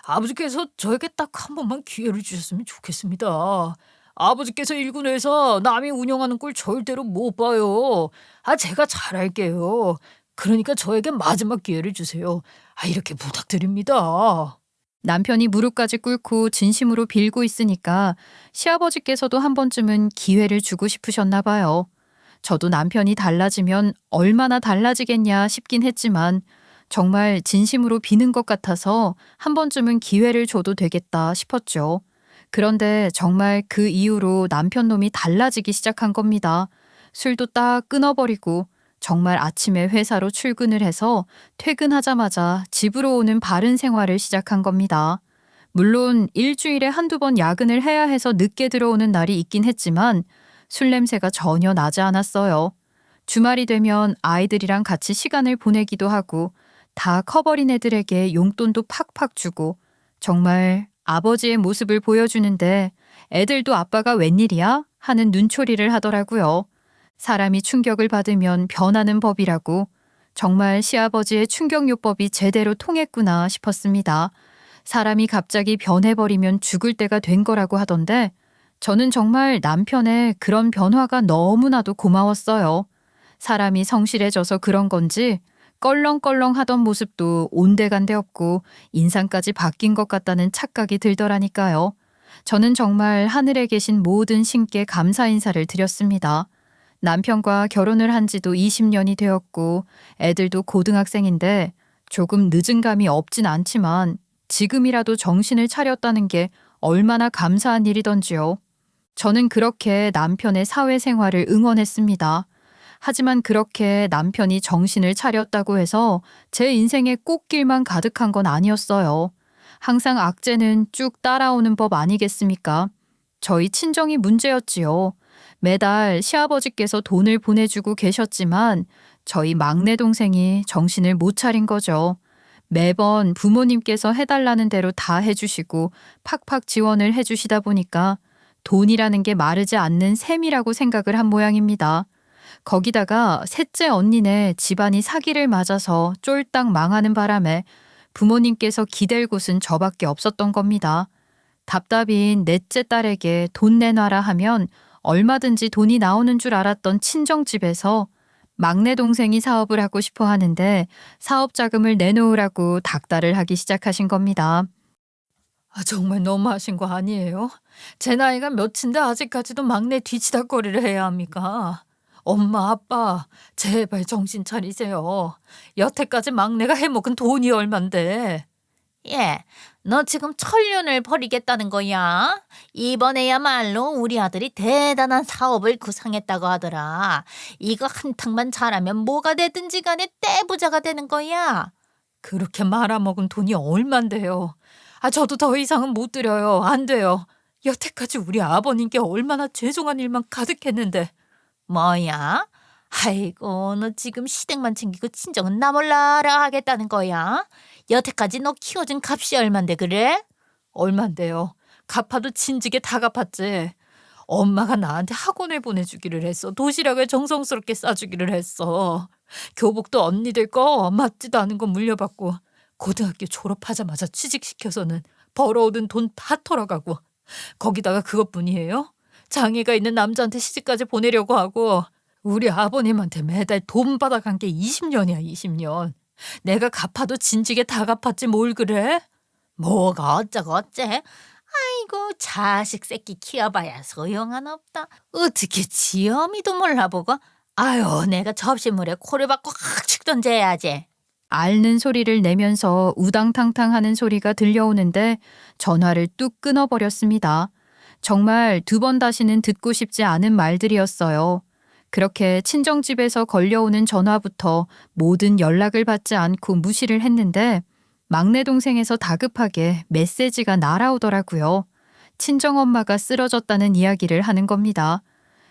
아버지께서 저에게 딱 한 번만 기회를 주셨으면 좋겠습니다. 아버지께서 일군에서 남이 운영하는 꼴 절대로 못 봐요. 제가 잘할게요. 그러니까 저에게 마지막 기회를 주세요. 이렇게 부탁드립니다. 남편이 무릎까지 꿇고 진심으로 빌고 있으니까 시아버지께서도 한 번쯤은 기회를 주고 싶으셨나 봐요. 저도 남편이 달라지면 얼마나 달라지겠냐 싶긴 했지만 정말 진심으로 비는 것 같아서 한 번쯤은 기회를 줘도 되겠다 싶었죠. 그런데 정말 그 이후로 남편놈이 달라지기 시작한 겁니다. 술도 딱 끊어버리고 정말 아침에 회사로 출근을 해서 퇴근하자마자 집으로 오는 바른 생활을 시작한 겁니다. 물론 일주일에 한두 번 야근을 해야 해서 늦게 들어오는 날이 있긴 했지만 술 냄새가 전혀 나지 않았어요. 주말이 되면 아이들이랑 같이 시간을 보내기도 하고 다 커버린 애들에게 용돈도 팍팍 주고 정말 아버지의 모습을 보여주는데 애들도 아빠가 웬일이야? 하는 눈초리를 하더라고요. 사람이 충격을 받으면 변하는 법이라고 정말 시아버지의 충격요법이 제대로 통했구나 싶었습니다. 사람이 갑자기 변해버리면 죽을 때가 된 거라고 하던데 저는 정말 남편의 그런 변화가 너무나도 고마웠어요. 사람이 성실해져서 그런 건지 껄렁껄렁 하던 모습도 온데간데 없고 인상까지 바뀐 것 같다는 착각이 들더라니까요. 저는 정말 하늘에 계신 모든 신께 감사 인사를 드렸습니다. 남편과 결혼을 한 지도 20년이 되었고 애들도 고등학생인데 조금 늦은 감이 없진 않지만 지금이라도 정신을 차렸다는 게 얼마나 감사한 일이던지요. 저는 그렇게 남편의 사회생활을 응원했습니다. 하지만 그렇게 남편이 정신을 차렸다고 해서 제 인생에 꽃길만 가득한 건 아니었어요. 항상 악재는 쭉 따라오는 법 아니겠습니까? 저희 친정이 문제였지요. 매달 시아버지께서 돈을 보내주고 계셨지만 저희 막내 동생이 정신을 못 차린 거죠. 매번 부모님께서 해달라는 대로 다 해주시고 팍팍 지원을 해주시다 보니까 돈이라는 게 마르지 않는 셈이라고 생각을 한 모양입니다. 거기다가 셋째 언니네 집안이 사기를 맞아서 쫄딱 망하는 바람에 부모님께서 기댈 곳은 저밖에 없었던 겁니다. 답답인 넷째 딸에게 돈 내놔라 하면 얼마든지 돈이 나오는 줄 알았던 친정집에서 막내 동생이 사업을 하고 싶어 하는데 사업 자금을 내놓으라고 닥달을 하기 시작하신 겁니다. 정말 너무하신 거 아니에요? 제 나이가 몇인데 아직까지도 막내 뒤치다거리를 해야 합니까? 엄마, 아빠, 제발 정신 차리세요. 여태까지 막내가 해먹은 돈이 얼만데. 너 지금 천륜을 벌이겠다는 거야? 이번에야말로 우리 아들이 대단한 사업을 구상했다고 하더라. 이거 한탕만 잘하면 뭐가 되든지 간에 떼부자가 되는 거야. 그렇게 말아먹은 돈이 얼만데요. 저도 더 이상은 못 드려요. 안 돼요. 여태까지 우리 아버님께 얼마나 죄송한 일만 가득했는데. 뭐야? 아이고, 너 지금 시댁만 챙기고 친정은 나 몰라라 하겠다는 거야? 여태까지 너 키워준 값이 얼만데 그래? 얼만데요. 갚아도 진지게 다 갚았지. 엄마가 나한테 학원에 보내주기를 했어. 도시락을 정성스럽게 싸주기를 했어. 교복도 언니들 거 맞지도 않은 거 물려받고 고등학교 졸업하자마자 취직시켜서는 벌어오던 돈 다 털어가고 거기다가 그것뿐이에요? 장애가 있는 남자한테 시집까지 보내려고 하고 우리 아버님한테 매달 돈 받아간 게 20년이야 20년. 내가 갚아도 진지게 다 갚았지 뭘 그래? 뭐가 어쩌고 어째? 아이고, 자식 새끼 키워봐야 소용은 없다. 어떻게 지 어미도 몰라보고? 아유, 내가 접시물에 코를 박고 학축 던져야지. 앓는 소리를 내면서 우당탕탕 하는 소리가 들려오는데 전화를 뚝 끊어버렸습니다. 정말 두 번 다시는 듣고 싶지 않은 말들이었어요. 그렇게 친정집에서 걸려오는 전화부터 모든 연락을 받지 않고 무시를 했는데 막내 동생에서 다급하게 메시지가 날아오더라고요. 친정엄마가 쓰러졌다는 이야기를 하는 겁니다.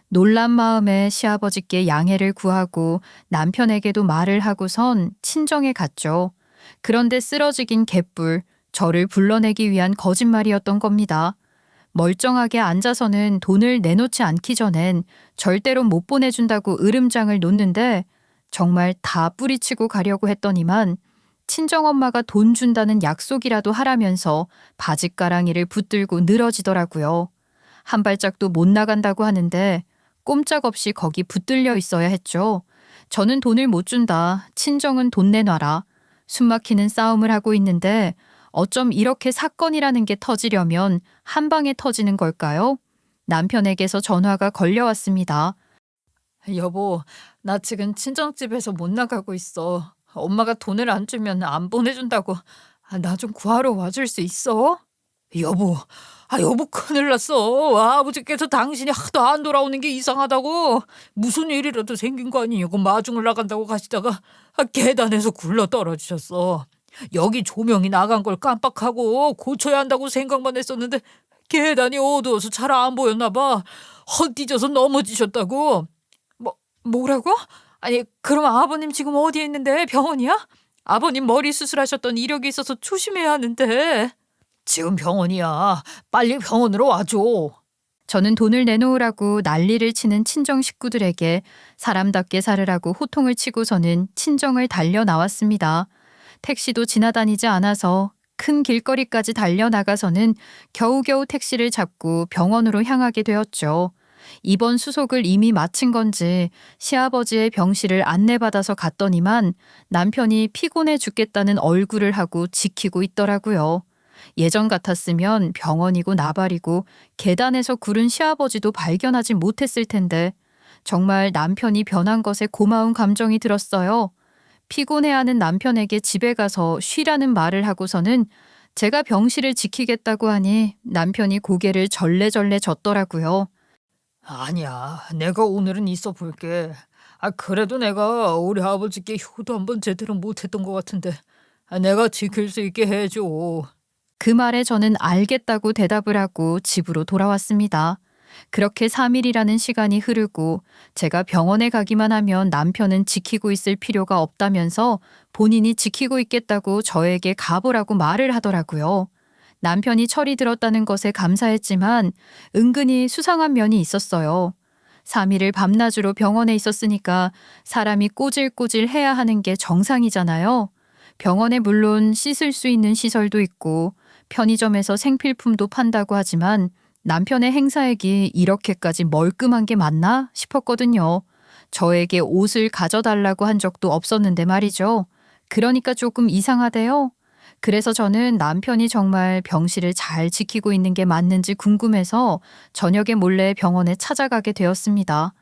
놀란 마음에 시아버지께 양해를 구하고 남편에게도 말을 하고선 친정에 갔죠. 그런데 쓰러지긴 개뿔, 저를 불러내기 위한 거짓말이었던 겁니다. 멀쩡하게 앉아서는 돈을 내놓지 않기 전엔 절대로 못 보내준다고 으름장을 놓는데 정말 다 뿌리치고 가려고 했더니만 친정엄마가 돈 준다는 약속이라도 하라면서 바짓가랑이를 붙들고 늘어지더라고요. 한 발짝도 못 나간다고 하는데 꼼짝없이 거기 붙들려 있어야 했죠. 저는 돈을 못 준다. 친정은 돈 내놔라. 숨막히는 싸움을 하고 있는데 어쩜 이렇게 사건이라는 게 터지려면 한 방에 터지는 걸까요? 남편에게서 전화가 걸려왔습니다. 여보, 나 지금 친정집에서 못 나가고 있어. 엄마가 돈을 안 주면 안 보내준다고. 나 좀 구하러 와줄 수 있어? 여보, 여보 큰일 났어. 아버지께서 당신이 하도 안 돌아오는 게 이상하다고. 무슨 일이라도 생긴 거 아니냐고 마중을 나간다고 가시다가 계단에서 굴러 떨어지셨어. 여기 조명이 나간 걸 깜빡하고 고쳐야 한다고 생각만 했었는데 계단이 어두워서 잘 안 보였나 봐. 헛디뎌서 넘어지셨다고. 뭐라고? 아니, 그럼 아버님 지금 어디에 있는데? 병원이야? 아버님 머리 수술하셨던 이력이 있어서 조심해야 하는데. 지금 병원이야. 빨리 병원으로 와줘. 저는 돈을 내놓으라고 난리를 치는 친정 식구들에게 사람답게 살으라고 호통을 치고서는 친정을 달려 나왔습니다. 택시도 지나다니지 않아서 큰 길거리까지 달려나가서는 겨우겨우 택시를 잡고 병원으로 향하게 되었죠. 입원 수속을 이미 마친 건지 시아버지의 병실을 안내받아서 갔더니만 남편이 피곤해 죽겠다는 얼굴을 하고 지키고 있더라고요. 예전 같았으면 병원이고 나발이고 계단에서 구른 시아버지도 발견하지 못했을 텐데 정말 남편이 변한 것에 고마운 감정이 들었어요. 피곤해하는 남편에게 집에 가서 쉬라는 말을 하고서는 제가 병실을 지키겠다고 하니 남편이 고개를 절레절레 젓더라고요. 아니야, 내가 오늘은 있어 볼게. 그래도 내가 우리 아버지께 효도 한번 제대로 못했던 것 같은데 내가 지킬 수 있게 해줘. 그 말에 저는 알겠다고 대답을 하고 집으로 돌아왔습니다. 그렇게 3일이라는 시간이 흐르고 제가 병원에 가기만 하면 남편은 지키고 있을 필요가 없다면서 본인이 지키고 있겠다고 저에게 가보라고 말을 하더라고요. 남편이 철이 들었다는 것에 감사했지만 은근히 수상한 면이 있었어요. 3일을 밤낮으로 병원에 있었으니까 사람이 꼬질꼬질 해야 하는 게 정상이잖아요. 병원에 물론 씻을 수 있는 시설도 있고 편의점에서 생필품도 판다고 하지만 남편의 행사액이 이렇게까지 멀끔한 게 맞나 싶었거든요. 저에게 옷을 가져달라고 한 적도 없었는데 말이죠. 그러니까 조금 이상하대요. 그래서 저는 남편이 정말 병실을 잘 지키고 있는 게 맞는지 궁금해서 저녁에 몰래 병원에 찾아가게 되었습니다.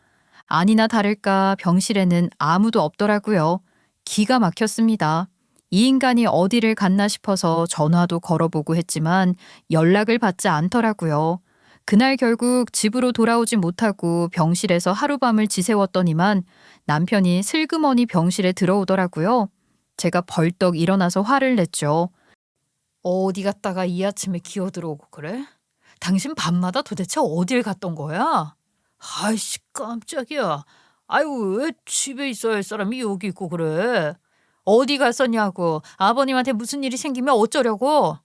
아니나 다를까 병실에는 아무도 없더라고요. 기가 막혔습니다. 이 인간이 어디를 갔나 싶어서 전화도 걸어보고 했지만 연락을 받지 않더라고요. 그날 결국 집으로 돌아오지 못하고 병실에서 하룻밤을 지새웠더니만 남편이 슬그머니 병실에 들어오더라고요. 제가 벌떡 일어나서 화를 냈죠. 어디 갔다가 이 아침에 기어들어오고 그래? 당신 밤마다 도대체 어딜 갔던 거야? 아이씨, 깜짝이야. 아이고, 왜 집에 있어야 할 사람이 여기 있고 그래? 어디 갔었냐고. 아버님한테 무슨 일이 생기면 어쩌려고?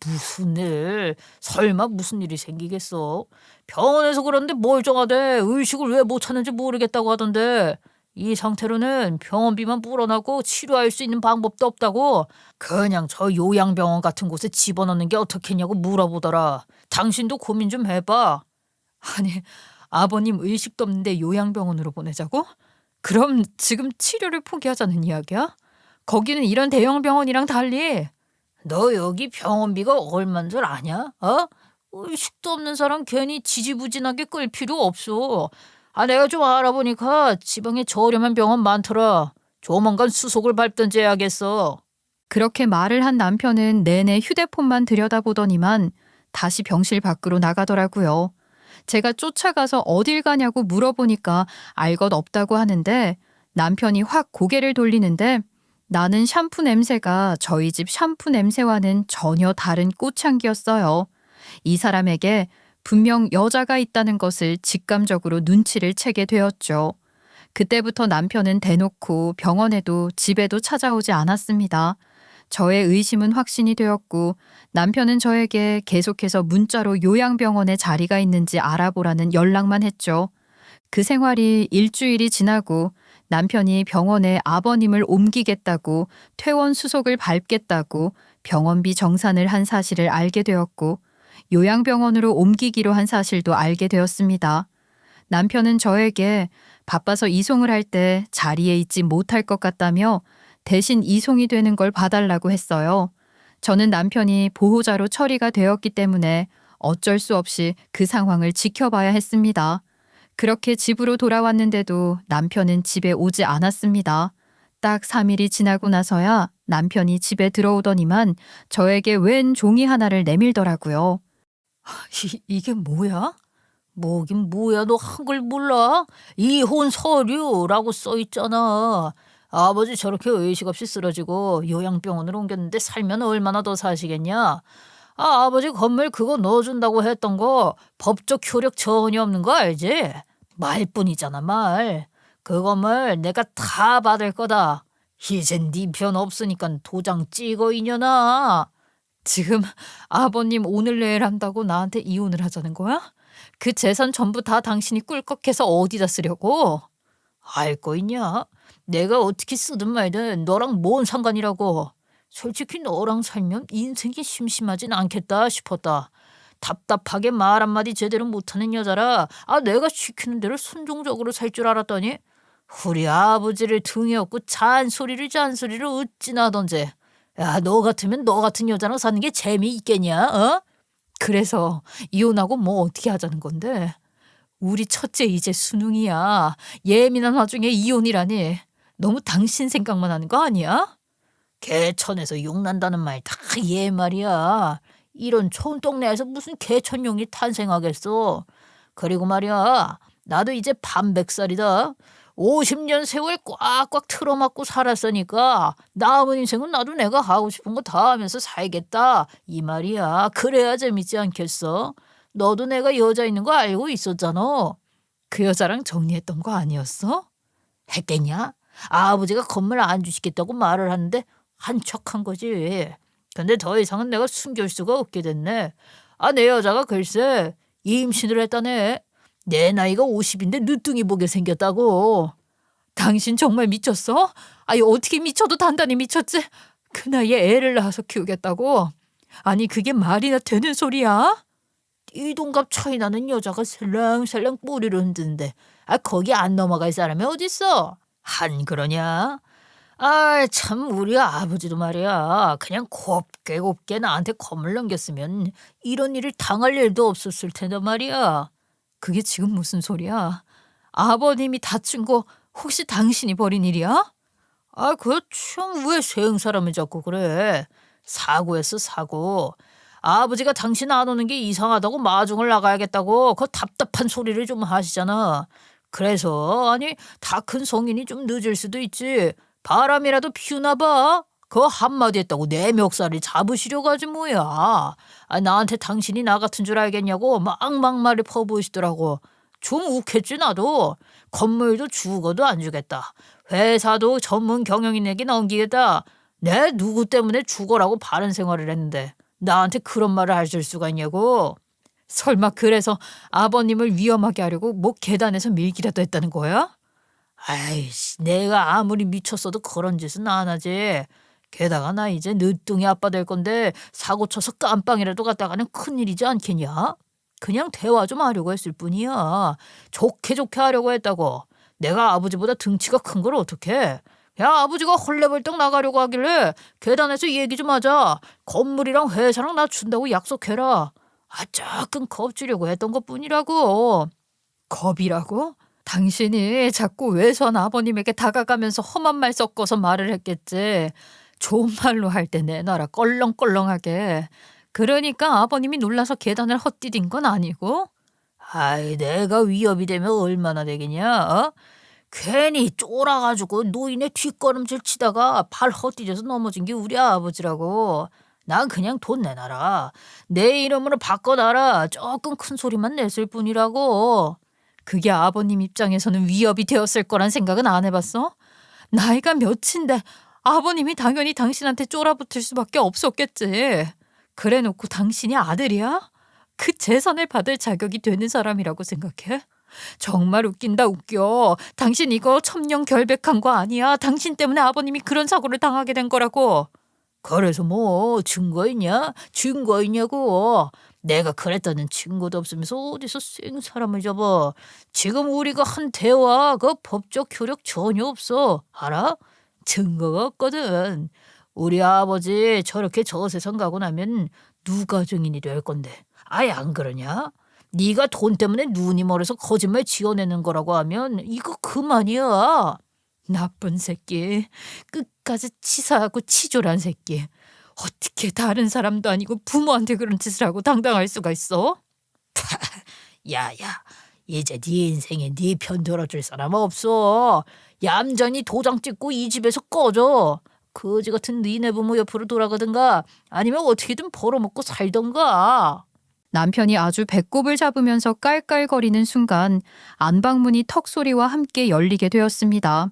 무슨 일? 설마 무슨 일이 생기겠어? 병원에서 그런데 멀쩡하대. 의식을 왜 못 찾는지 모르겠다고 하던데. 이 상태로는 병원비만 불어나고 치료할 수 있는 방법도 없다고. 그냥 저 요양병원 같은 곳에 집어넣는 게 어떻겠냐고 물어보더라. 당신도 고민 좀 해봐. 아니, 아버님 의식도 없는데 요양병원으로 보내자고? 그럼 지금 치료를 포기하자는 이야기야? 거기는 이런 대형 병원이랑 달리. 너 여기 병원비가 얼만 줄 아냐? 의식도 없는 사람 괜히 지지부진하게 끌 필요 없어. 내가 좀 알아보니까 지방에 저렴한 병원 많더라. 조만간 수속을 밟든지 해야겠어. 그렇게 말을 한 남편은 내내 휴대폰만 들여다보더니만 다시 병실 밖으로 나가더라고요. 제가 쫓아가서 어딜 가냐고 물어보니까 알 것 없다고 하는데 남편이 확 고개를 돌리는데 나는 샴푸 냄새가 저희 집 샴푸 냄새와는 전혀 다른 꽃향기였어요. 이 사람에게 분명 여자가 있다는 것을 직감적으로 눈치를 채게 되었죠. 그때부터 남편은 대놓고 병원에도 집에도 찾아오지 않았습니다. 저의 의심은 확신이 되었고 남편은 저에게 계속해서 문자로 요양병원에 자리가 있는지 알아보라는 연락만 했죠. 그 생활이 일주일이 지나고 남편이 병원에 아버님을 옮기겠다고 퇴원 수속을 밟겠다고 병원비 정산을 한 사실을 알게 되었고 요양병원으로 옮기기로 한 사실도 알게 되었습니다. 남편은 저에게 바빠서 이송을 할 때 자리에 있지 못할 것 같다며 대신 이송이 되는 걸 봐달라고 했어요. 저는 남편이 보호자로 처리가 되었기 때문에 어쩔 수 없이 그 상황을 지켜봐야 했습니다. 그렇게 집으로 돌아왔는데도 남편은 집에 오지 않았습니다. 딱 3일이 지나고 나서야 남편이 집에 들어오더니만 저에게 웬 종이 하나를 내밀더라고요. 이게 뭐야? 뭐긴 뭐야, 너 한글 몰라? 이혼 서류라고 써 있잖아. 아버지 저렇게 의식 없이 쓰러지고 요양병원으로 옮겼는데 살면 얼마나 더 사시겠냐? 아버지 건물 그거 넣어준다고 했던 거 법적 효력 전혀 없는 거 알지? 말뿐이잖아, 말. 그 건물 내가 다 받을 거다. 이젠 네 편 없으니까 도장 찍어, 이년아. 지금 아버님 오늘 내일 한다고 나한테 이혼을 하자는 거야? 그 재산 전부 다 당신이 꿀꺽해서 어디다 쓰려고? 알 거 있냐? 내가 어떻게 쓰든 말든 너랑 뭔 상관이라고. 솔직히 너랑 살면 인생이 심심하진 않겠다 싶었다. 답답하게 말 한마디 제대로 못하는 여자라 내가 시키는 대로 순종적으로 살 줄 알았더니 우리 아버지를 등에 업고 잔소리를 어찌나 하던지. 야, 너 같으면 너 같은 여자랑 사는 게 재미있겠냐? 어? 그래서 이혼하고 뭐 어떻게 하자는 건데? 우리 첫째 이제 수능이야. 예민한 와중에 이혼이라니. 너무 당신 생각만 하는 거 아니야? 개천에서 욕난다는 말 다 얘 말이야. 이런 촌동네에서 무슨 개천용이 탄생하겠어. 그리고 말이야, 나도 이제 반백살이다. 50년 세월 꽉꽉 틀어막고 살았으니까 남은 인생은 나도 내가 하고 싶은 거 다 하면서 살겠다, 이 말이야. 그래야 재밌지 않겠어? 너도 내가 여자 있는 거 알고 있었잖아. 그 여자랑 정리했던 거 아니었어? 했겠냐? 아버지가 건물 안 주시겠다고 말을 하는데 한 척한 거지. 근데 더 이상은 내가 숨길 수가 없게 됐네. 내 여자가 글쎄 임신을 했다네. 내 나이가 50인데 늦둥이 보게 생겼다고. 당신 정말 미쳤어? 아니 어떻게 미쳐도 단단히 미쳤지? 그 나이에 애를 낳아서 키우겠다고? 아니 그게 말이나 되는 소리야? 띠동갑 차이 나는 여자가 살랑살랑 꼬리를 흔드는데 거기 안 넘어갈 사람이 어딨어? 한 그러냐? 참 우리 아버지도 말이야. 그냥 곱게 나한테 건물 넘겼으면 이런 일을 당할 일도 없었을 텐데 말이야. 그게 지금 무슨 소리야? 아버님이 다친 거 혹시 당신이 벌인 일이야? 그참 왜 세상 사람을 자꾸 그래. 사고였어, 사고. 아버지가 당신 안 오는 게 이상하다고 마중을 나가야겠다고 그 답답한 소리를 좀 하시잖아. 그래서 다 큰 성인이 좀 늦을 수도 있지. 바람이라도 피우나 봐. 그 한마디 했다고 내 멱살을 잡으시려고 하지 뭐야. 나한테 당신이 나 같은 줄 알겠냐고 막말을 퍼부으시더라고. 좀 욱했지 나도. 건물도 죽어도 안 주겠다. 회사도 전문 경영인에게 넘기겠다. 내 누구 때문에 죽어라고 바른 생활을 했는데 나한테 그런 말을 하실 수가 있냐고. 설마 그래서 아버님을 위험하게 하려고 뭐 계단에서 밀기라도 했다는 거야? 아이씨, 내가 아무리 미쳤어도 그런 짓은 안 하지. 게다가 나 이제 늦둥이 아빠 될 건데 사고 쳐서 깜빵이라도 갔다가는 큰일이지 않겠냐? 그냥 대화 좀 하려고 했을 뿐이야. 좋게 하려고 했다고. 내가 아버지보다 등치가 큰 걸 어떡해. 야, 아버지가 헐레벌떡 나가려고 하길래 계단에서 얘기 좀 하자. 건물이랑 회사랑 나 준다고 약속해라. 조금 겁주려고 했던 것뿐이라고. 겁이라고? 당신이 자꾸 외선 아버님에게 다가가면서 험한 말 섞어서 말을 했겠지. 좋은 말로 할 때 내놔라 껄렁껄렁하게. 그러니까 아버님이 놀라서 계단을 헛디딘 건 아니고? 아이, 내가 위협이 되면 얼마나 되겠냐? 어? 괜히 쫄아가지고 노인의 뒷걸음질 치다가 발 헛디뎌서 넘어진 게 우리 아버지라고. 난 그냥 돈 내놔라. 내 이름으로 바꿔놔라. 조금 큰 소리만 냈을 뿐이라고. 그게 아버님 입장에서는 위협이 되었을 거란 생각은 안 해봤어? 나이가 몇인데 아버님이 당연히 당신한테 쫄아붙을 수밖에 없었겠지. 그래놓고 당신이 아들이야? 그 재산을 받을 자격이 되는 사람이라고 생각해? 정말 웃긴다 웃겨. 당신 이거 천명 결백한 거 아니야. 당신 때문에 아버님이 그런 사고를 당하게 된 거라고. 그래서 뭐 증거 있냐? 증거 있냐고. 내가 그랬다는 증거도 없으면서 어디서 생 사람을 잡아. 지금 우리가 한 대화 그 법적 효력 전혀 없어. 알아? 증거가 없거든. 우리 아버지 저렇게 저 세상 가고 나면 누가 증인이 될 건데. 아예 안 그러냐? 네가 돈 때문에 눈이 멀어서 거짓말 지어내는 거라고 하면 이거 그만이야. 나쁜 새끼. 끝까지 치사하고 치졸한 새끼. 어떻게 다른 사람도 아니고 부모한테 그런 짓을 하고 당당할 수가 있어? 야야, 이제 네 인생에 네 편 들어줄 사람 없어. 얌전히 도장 찍고 이 집에서 꺼져. 거지 같은 니네 부모 옆으로 돌아가든가 아니면 어떻게든 벌어먹고 살던가. 남편이 아주 배꼽을 잡으면서 깔깔거리는 순간 안방문이 턱소리와 함께 열리게 되었습니다.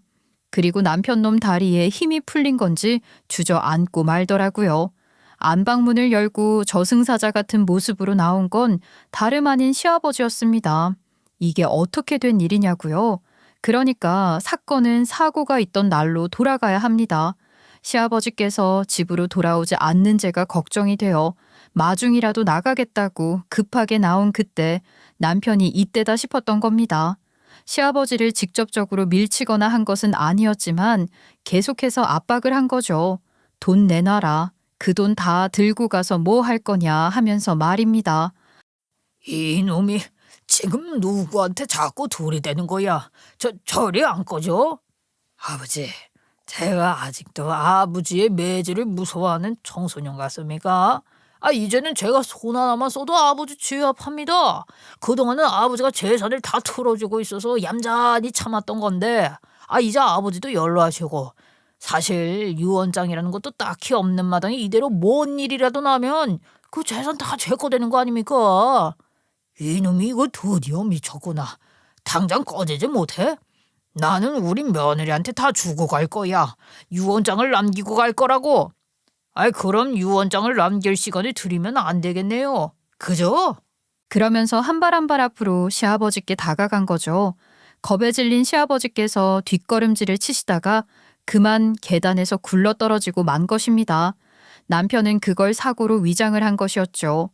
그리고 남편놈 다리에 힘이 풀린 건지 주저앉고 말더라고요. 안방문을 열고 저승사자 같은 모습으로 나온 건 다름 아닌 시아버지였습니다. 이게 어떻게 된 일이냐고요? 그러니까 사건은 사고가 있던 날로 돌아가야 합니다. 시아버지께서 집으로 돌아오지 않는 제가 걱정이 되어 마중이라도 나가겠다고 급하게 나온 그때 남편이 이때다 싶었던 겁니다. 시아버지를 직접적으로 밀치거나 한 것은 아니었지만 계속해서 압박을 한 거죠. 돈 내놔라. 그 돈 다 들고 가서 뭐 할 거냐 하면서 말입니다. 이놈이 지금 누구한테 자꾸 들이대는 거야. 저리 안 꺼져? 아버지, 제가 아직도 아버지의 매질을 무서워하는 청소년 같습니까? 이제는 제가 손 하나만 써도 아버지 취합합니다. 그동안은 아버지가 재산을 다 틀어주고 있어서 얌전히 참았던 건데 이제 아버지도 연로하시고 사실 유언장이라는 것도 딱히 없는 마당에 이대로 뭔 일이라도 나면 그 재산 다 제 거 되는 거 아닙니까? 이놈이 이거 드디어 미쳤구나. 당장 꺼지지 못해? 나는 우리 며느리한테 다 주고 갈 거야. 유언장을 남기고 갈 거라고. 그럼 유언장을 남길 시간을 드리면 안 되겠네요. 그죠? 그러면서 한 발 한 발 앞으로 시아버지께 다가간 거죠. 겁에 질린 시아버지께서 뒷걸음질을 치시다가 그만 계단에서 굴러떨어지고 만 것입니다. 남편은 그걸 사고로 위장을 한 것이었죠.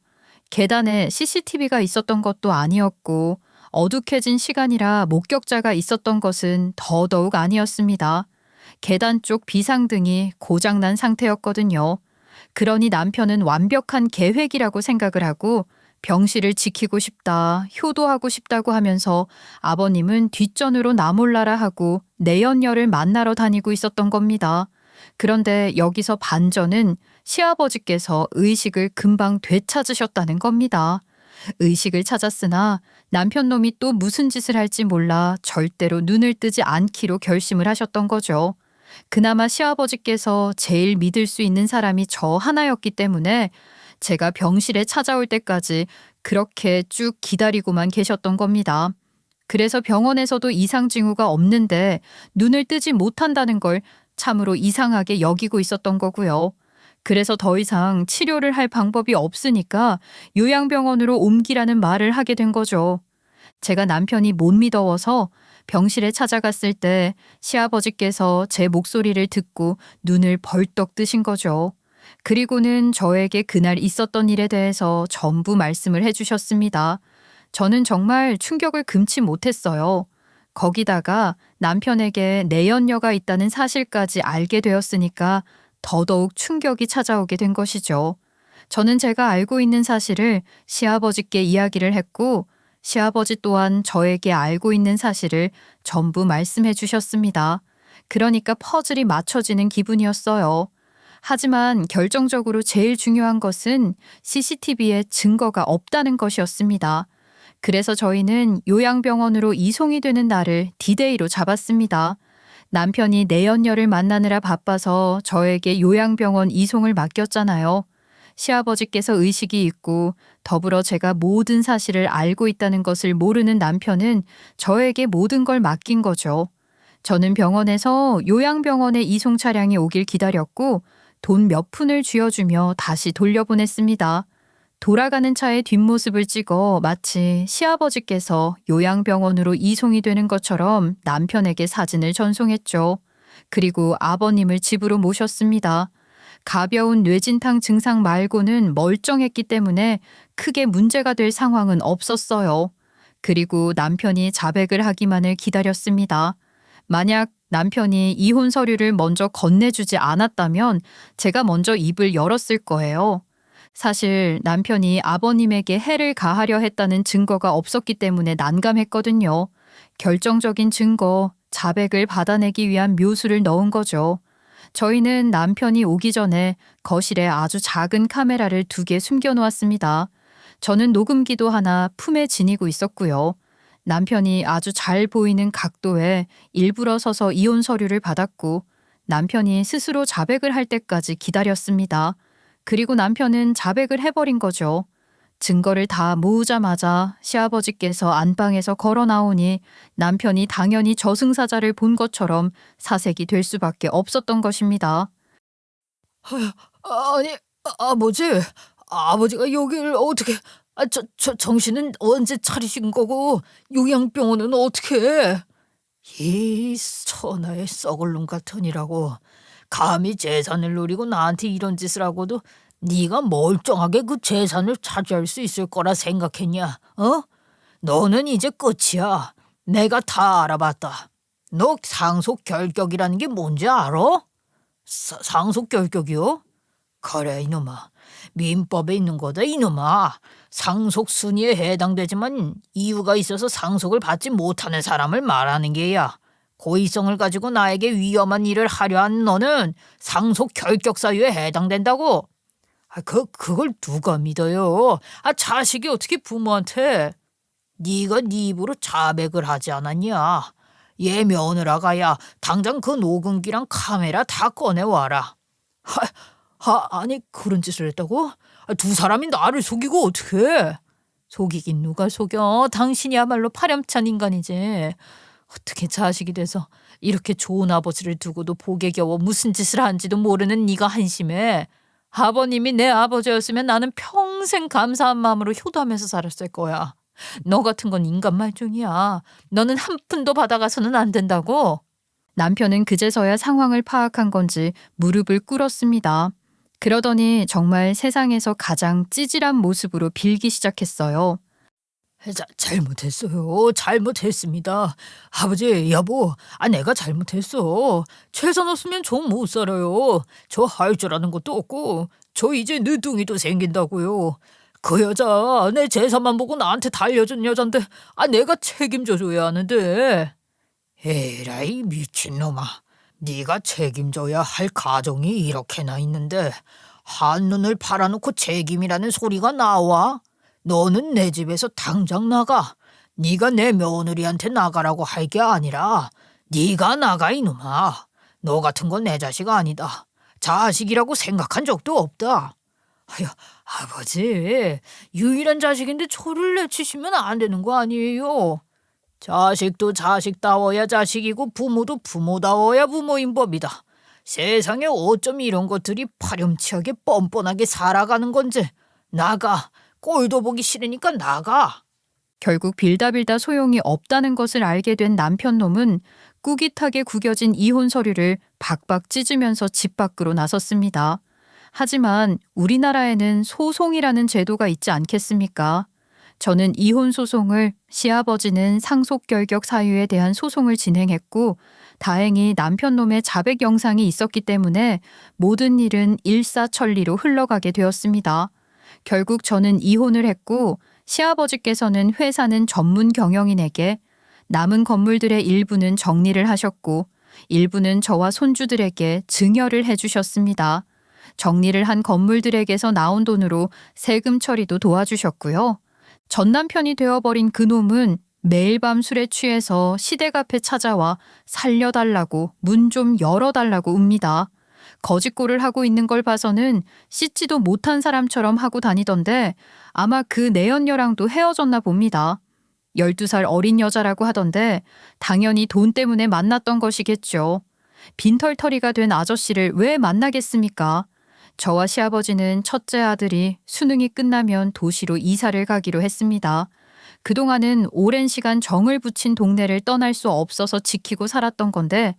계단에 CCTV가 있었던 것도 아니었고 어둑해진 시간이라 목격자가 있었던 것은 더더욱 아니었습니다. 계단 쪽 비상등이 고장난 상태였거든요. 그러니 남편은 완벽한 계획이라고 생각을 하고 병실을 지키고 싶다, 효도하고 싶다고 하면서 아버님은 뒷전으로 나몰라라 하고 내연녀를 만나러 다니고 있었던 겁니다. 그런데 여기서 반전은 시아버지께서 의식을 금방 되찾으셨다는 겁니다. 의식을 찾았으나 남편놈이 또 무슨 짓을 할지 몰라 절대로 눈을 뜨지 않기로 결심을 하셨던 거죠. 그나마 시아버지께서 제일 믿을 수 있는 사람이 저 하나였기 때문에 제가 병실에 찾아올 때까지 그렇게 쭉 기다리고만 계셨던 겁니다. 그래서 병원에서도 이상 징후가 없는데 눈을 뜨지 못한다는 걸 참으로 이상하게 여기고 있었던 거고요. 그래서 더 이상 치료를 할 방법이 없으니까 요양병원으로 옮기라는 말을 하게 된 거죠. 제가 남편이 못 믿어워서 병실에 찾아갔을 때 시아버지께서 제 목소리를 듣고 눈을 벌떡 뜨신 거죠. 그리고는 저에게 그날 있었던 일에 대해서 전부 말씀을 해주셨습니다. 저는 정말 충격을 금치 못했어요. 거기다가 남편에게 내연녀가 있다는 사실까지 알게 되었으니까 더더욱 충격이 찾아오게 된 것이죠. 저는 제가 알고 있는 사실을 시아버지께 이야기를 했고 시아버지 또한 저에게 알고 있는 사실을 전부 말씀해 주셨습니다. 그러니까 퍼즐이 맞춰지는 기분이었어요. 하지만 결정적으로 제일 중요한 것은 CCTV에 증거가 없다는 것이었습니다. 그래서 저희는 요양병원으로 이송이 되는 날을 디데이로 잡았습니다. 남편이 내연녀를 만나느라 바빠서 저에게 요양병원 이송을 맡겼잖아요. 시아버지께서 의식이 있고 더불어 제가 모든 사실을 알고 있다는 것을 모르는 남편은 저에게 모든 걸 맡긴 거죠. 저는 병원에서 요양병원에 이송 차량이 오길 기다렸고 돈 몇 푼을 쥐어주며 다시 돌려보냈습니다. 돌아가는 차의 뒷모습을 찍어 마치 시아버지께서 요양병원으로 이송이 되는 것처럼 남편에게 사진을 전송했죠. 그리고 아버님을 집으로 모셨습니다. 가벼운 뇌진탕 증상 말고는 멀쩡했기 때문에 크게 문제가 될 상황은 없었어요. 그리고 남편이 자백을 하기만을 기다렸습니다. 만약 남편이 이혼 서류를 먼저 건네주지 않았다면 제가 먼저 입을 열었을 거예요. 사실 남편이 아버님에게 해를 가하려 했다는 증거가 없었기 때문에 난감했거든요. 결정적인 증거, 자백을 받아내기 위한 묘수를 넣은 거죠. 저희는 남편이 오기 전에 거실에 아주 작은 카메라를 2개 숨겨놓았습니다. 저는 녹음기도 하나 품에 지니고 있었고요. 남편이 아주 잘 보이는 각도에 일부러 서서 이혼 서류를 받았고 남편이 스스로 자백을 할 때까지 기다렸습니다. 그리고 남편은 자백을 해버린 거죠. 증거를 다 모으자마자 시아버지께서 안방에서 걸어 나오니 남편이 당연히 저승사자를 본 것처럼 사색이 될 수밖에 없었던 것입니다. 아니, 아버지가 여기를 어떻게... 정신은 언제 차리신 거고 요양병원은 어떻게... 이 천하의 썩을 놈 같으니라고. 감히 재산을 노리고 나한테 이런 짓을 하고도 네가 멀쩡하게 그 재산을 차지할 수 있을 거라 생각했냐? 어? 너는 이제 끝이야. 내가 다 알아봤다. 너 상속 결격이라는 게 뭔지 알아? 상속 결격이요? 그래 이놈아. 민법에 있는 거다 이놈아. 상속 순위에 해당되지만 이유가 있어서 상속을 받지 못하는 사람을 말하는 게야. 고의성을 가지고 나에게 위험한 일을 하려 한 너는 상속 결격 사유에 해당된다고. 그걸 누가 믿어요? 자식이 어떻게 부모한테. 네가 네 입으로 자백을 하지 않았냐? 얘 며느라가야 당장 그 녹음기랑 카메라 다 꺼내와라. 아니 그런 짓을 했다고? 2 사람이 나를 속이고 어떡해? 속이긴 누가 속여? 당신이야말로 파렴치한 인간이지. 어떻게 자식이 돼서 이렇게 좋은 아버지를 두고도 복에 겨워 무슨 짓을 한지도 모르는 네가 한심해. 아버님이 내 아버지였으면 나는 평생 감사한 마음으로 효도하면서 살았을 거야. 너 같은 건 인간 말종이야. 너는 한 푼도 받아가서는 안 된다고. 남편은 그제서야 상황을 파악한 건지 무릎을 꿇었습니다. 그러더니 정말 세상에서 가장 찌질한 모습으로 빌기 시작했어요. 잘못했어요. 잘못했습니다. 아버지, 여보, 내가 잘못했어. 재산 없으면 저 못 살아요. 저 할 줄 아는 것도 없고 저 이제 늦둥이도 생긴다고요. 그 여자 내 재산만 보고 나한테 달려준 여잔데 내가 책임져줘야 하는데. 에라이 미친놈아. 네가 책임져야 할 가정이 이렇게나 있는데 한눈을 팔아놓고 책임이라는 소리가 나와? 너는 내 집에서 당장 나가. 네가 내 며느리한테 나가라고 할 게 아니라 네가 나가 이놈아. 너 같은 건 내 자식 아니다. 자식이라고 생각한 적도 없다. 아버지, 유일한 자식인데 저를 내치시면 안 되는 거 아니에요? 자식도 자식다워야 자식이고 부모도 부모다워야 부모인 법이다. 세상에 어쩜 이런 것들이 파렴치하게 뻔뻔하게 살아가는 건지. 나가. 꼴도 보기 싫으니까 나가. 결국 빌다 소용이 없다는 것을 알게 된 남편 놈은 꾸깃하게 구겨진 이혼 서류를 박박 찢으면서 집 밖으로 나섰습니다. 하지만 우리나라에는 소송이라는 제도가 있지 않겠습니까? 저는 이혼 소송을, 시아버지는 상속 결격 사유에 대한 소송을 진행했고 다행히 남편 놈의 자백 영상이 있었기 때문에 모든 일은 일사천리로 흘러가게 되었습니다. 결국 저는 이혼을 했고 시아버지께서는 회사는 전문 경영인에게, 남은 건물들의 일부는 정리를 하셨고 일부는 저와 손주들에게 증여를 해주셨습니다. 정리를 한 건물들에게서 나온 돈으로 세금 처리도 도와주셨고요. 전남편이 되어버린 그놈은 매일 밤 술에 취해서 시댁 앞에 찾아와 살려달라고 문 좀 열어달라고 웁니다. 거짓골을 하고 있는 걸 봐서는 씻지도 못한 사람처럼 하고 다니던데 아마 그 내연녀랑도 헤어졌나 봅니다. 12살 어린 여자라고 하던데 당연히 돈 때문에 만났던 것이겠죠. 빈털터리가 된 아저씨를 왜 만나겠습니까? 저와 시아버지는 첫째 아들이 수능이 끝나면 도시로 이사를 가기로 했습니다. 그동안은 오랜 시간 정을 붙인 동네를 떠날 수 없어서 지키고 살았던 건데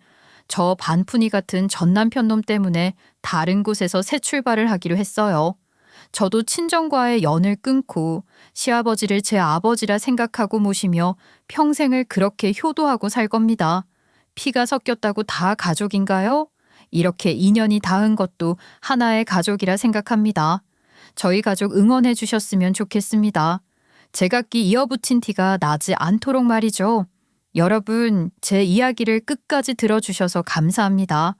저 반푼이 같은 전남편 놈 때문에 다른 곳에서 새 출발을 하기로 했어요. 저도 친정과의 연을 끊고 시아버지를 제 아버지라 생각하고 모시며 평생을 그렇게 효도하고 살 겁니다. 피가 섞였다고 다 가족인가요? 이렇게 인연이 닿은 것도 하나의 가족이라 생각합니다. 저희 가족 응원해 주셨으면 좋겠습니다. 제각기 이어붙인 티가 나지 않도록 말이죠. 여러분, 제 이야기를 끝까지 들어주셔서 감사합니다.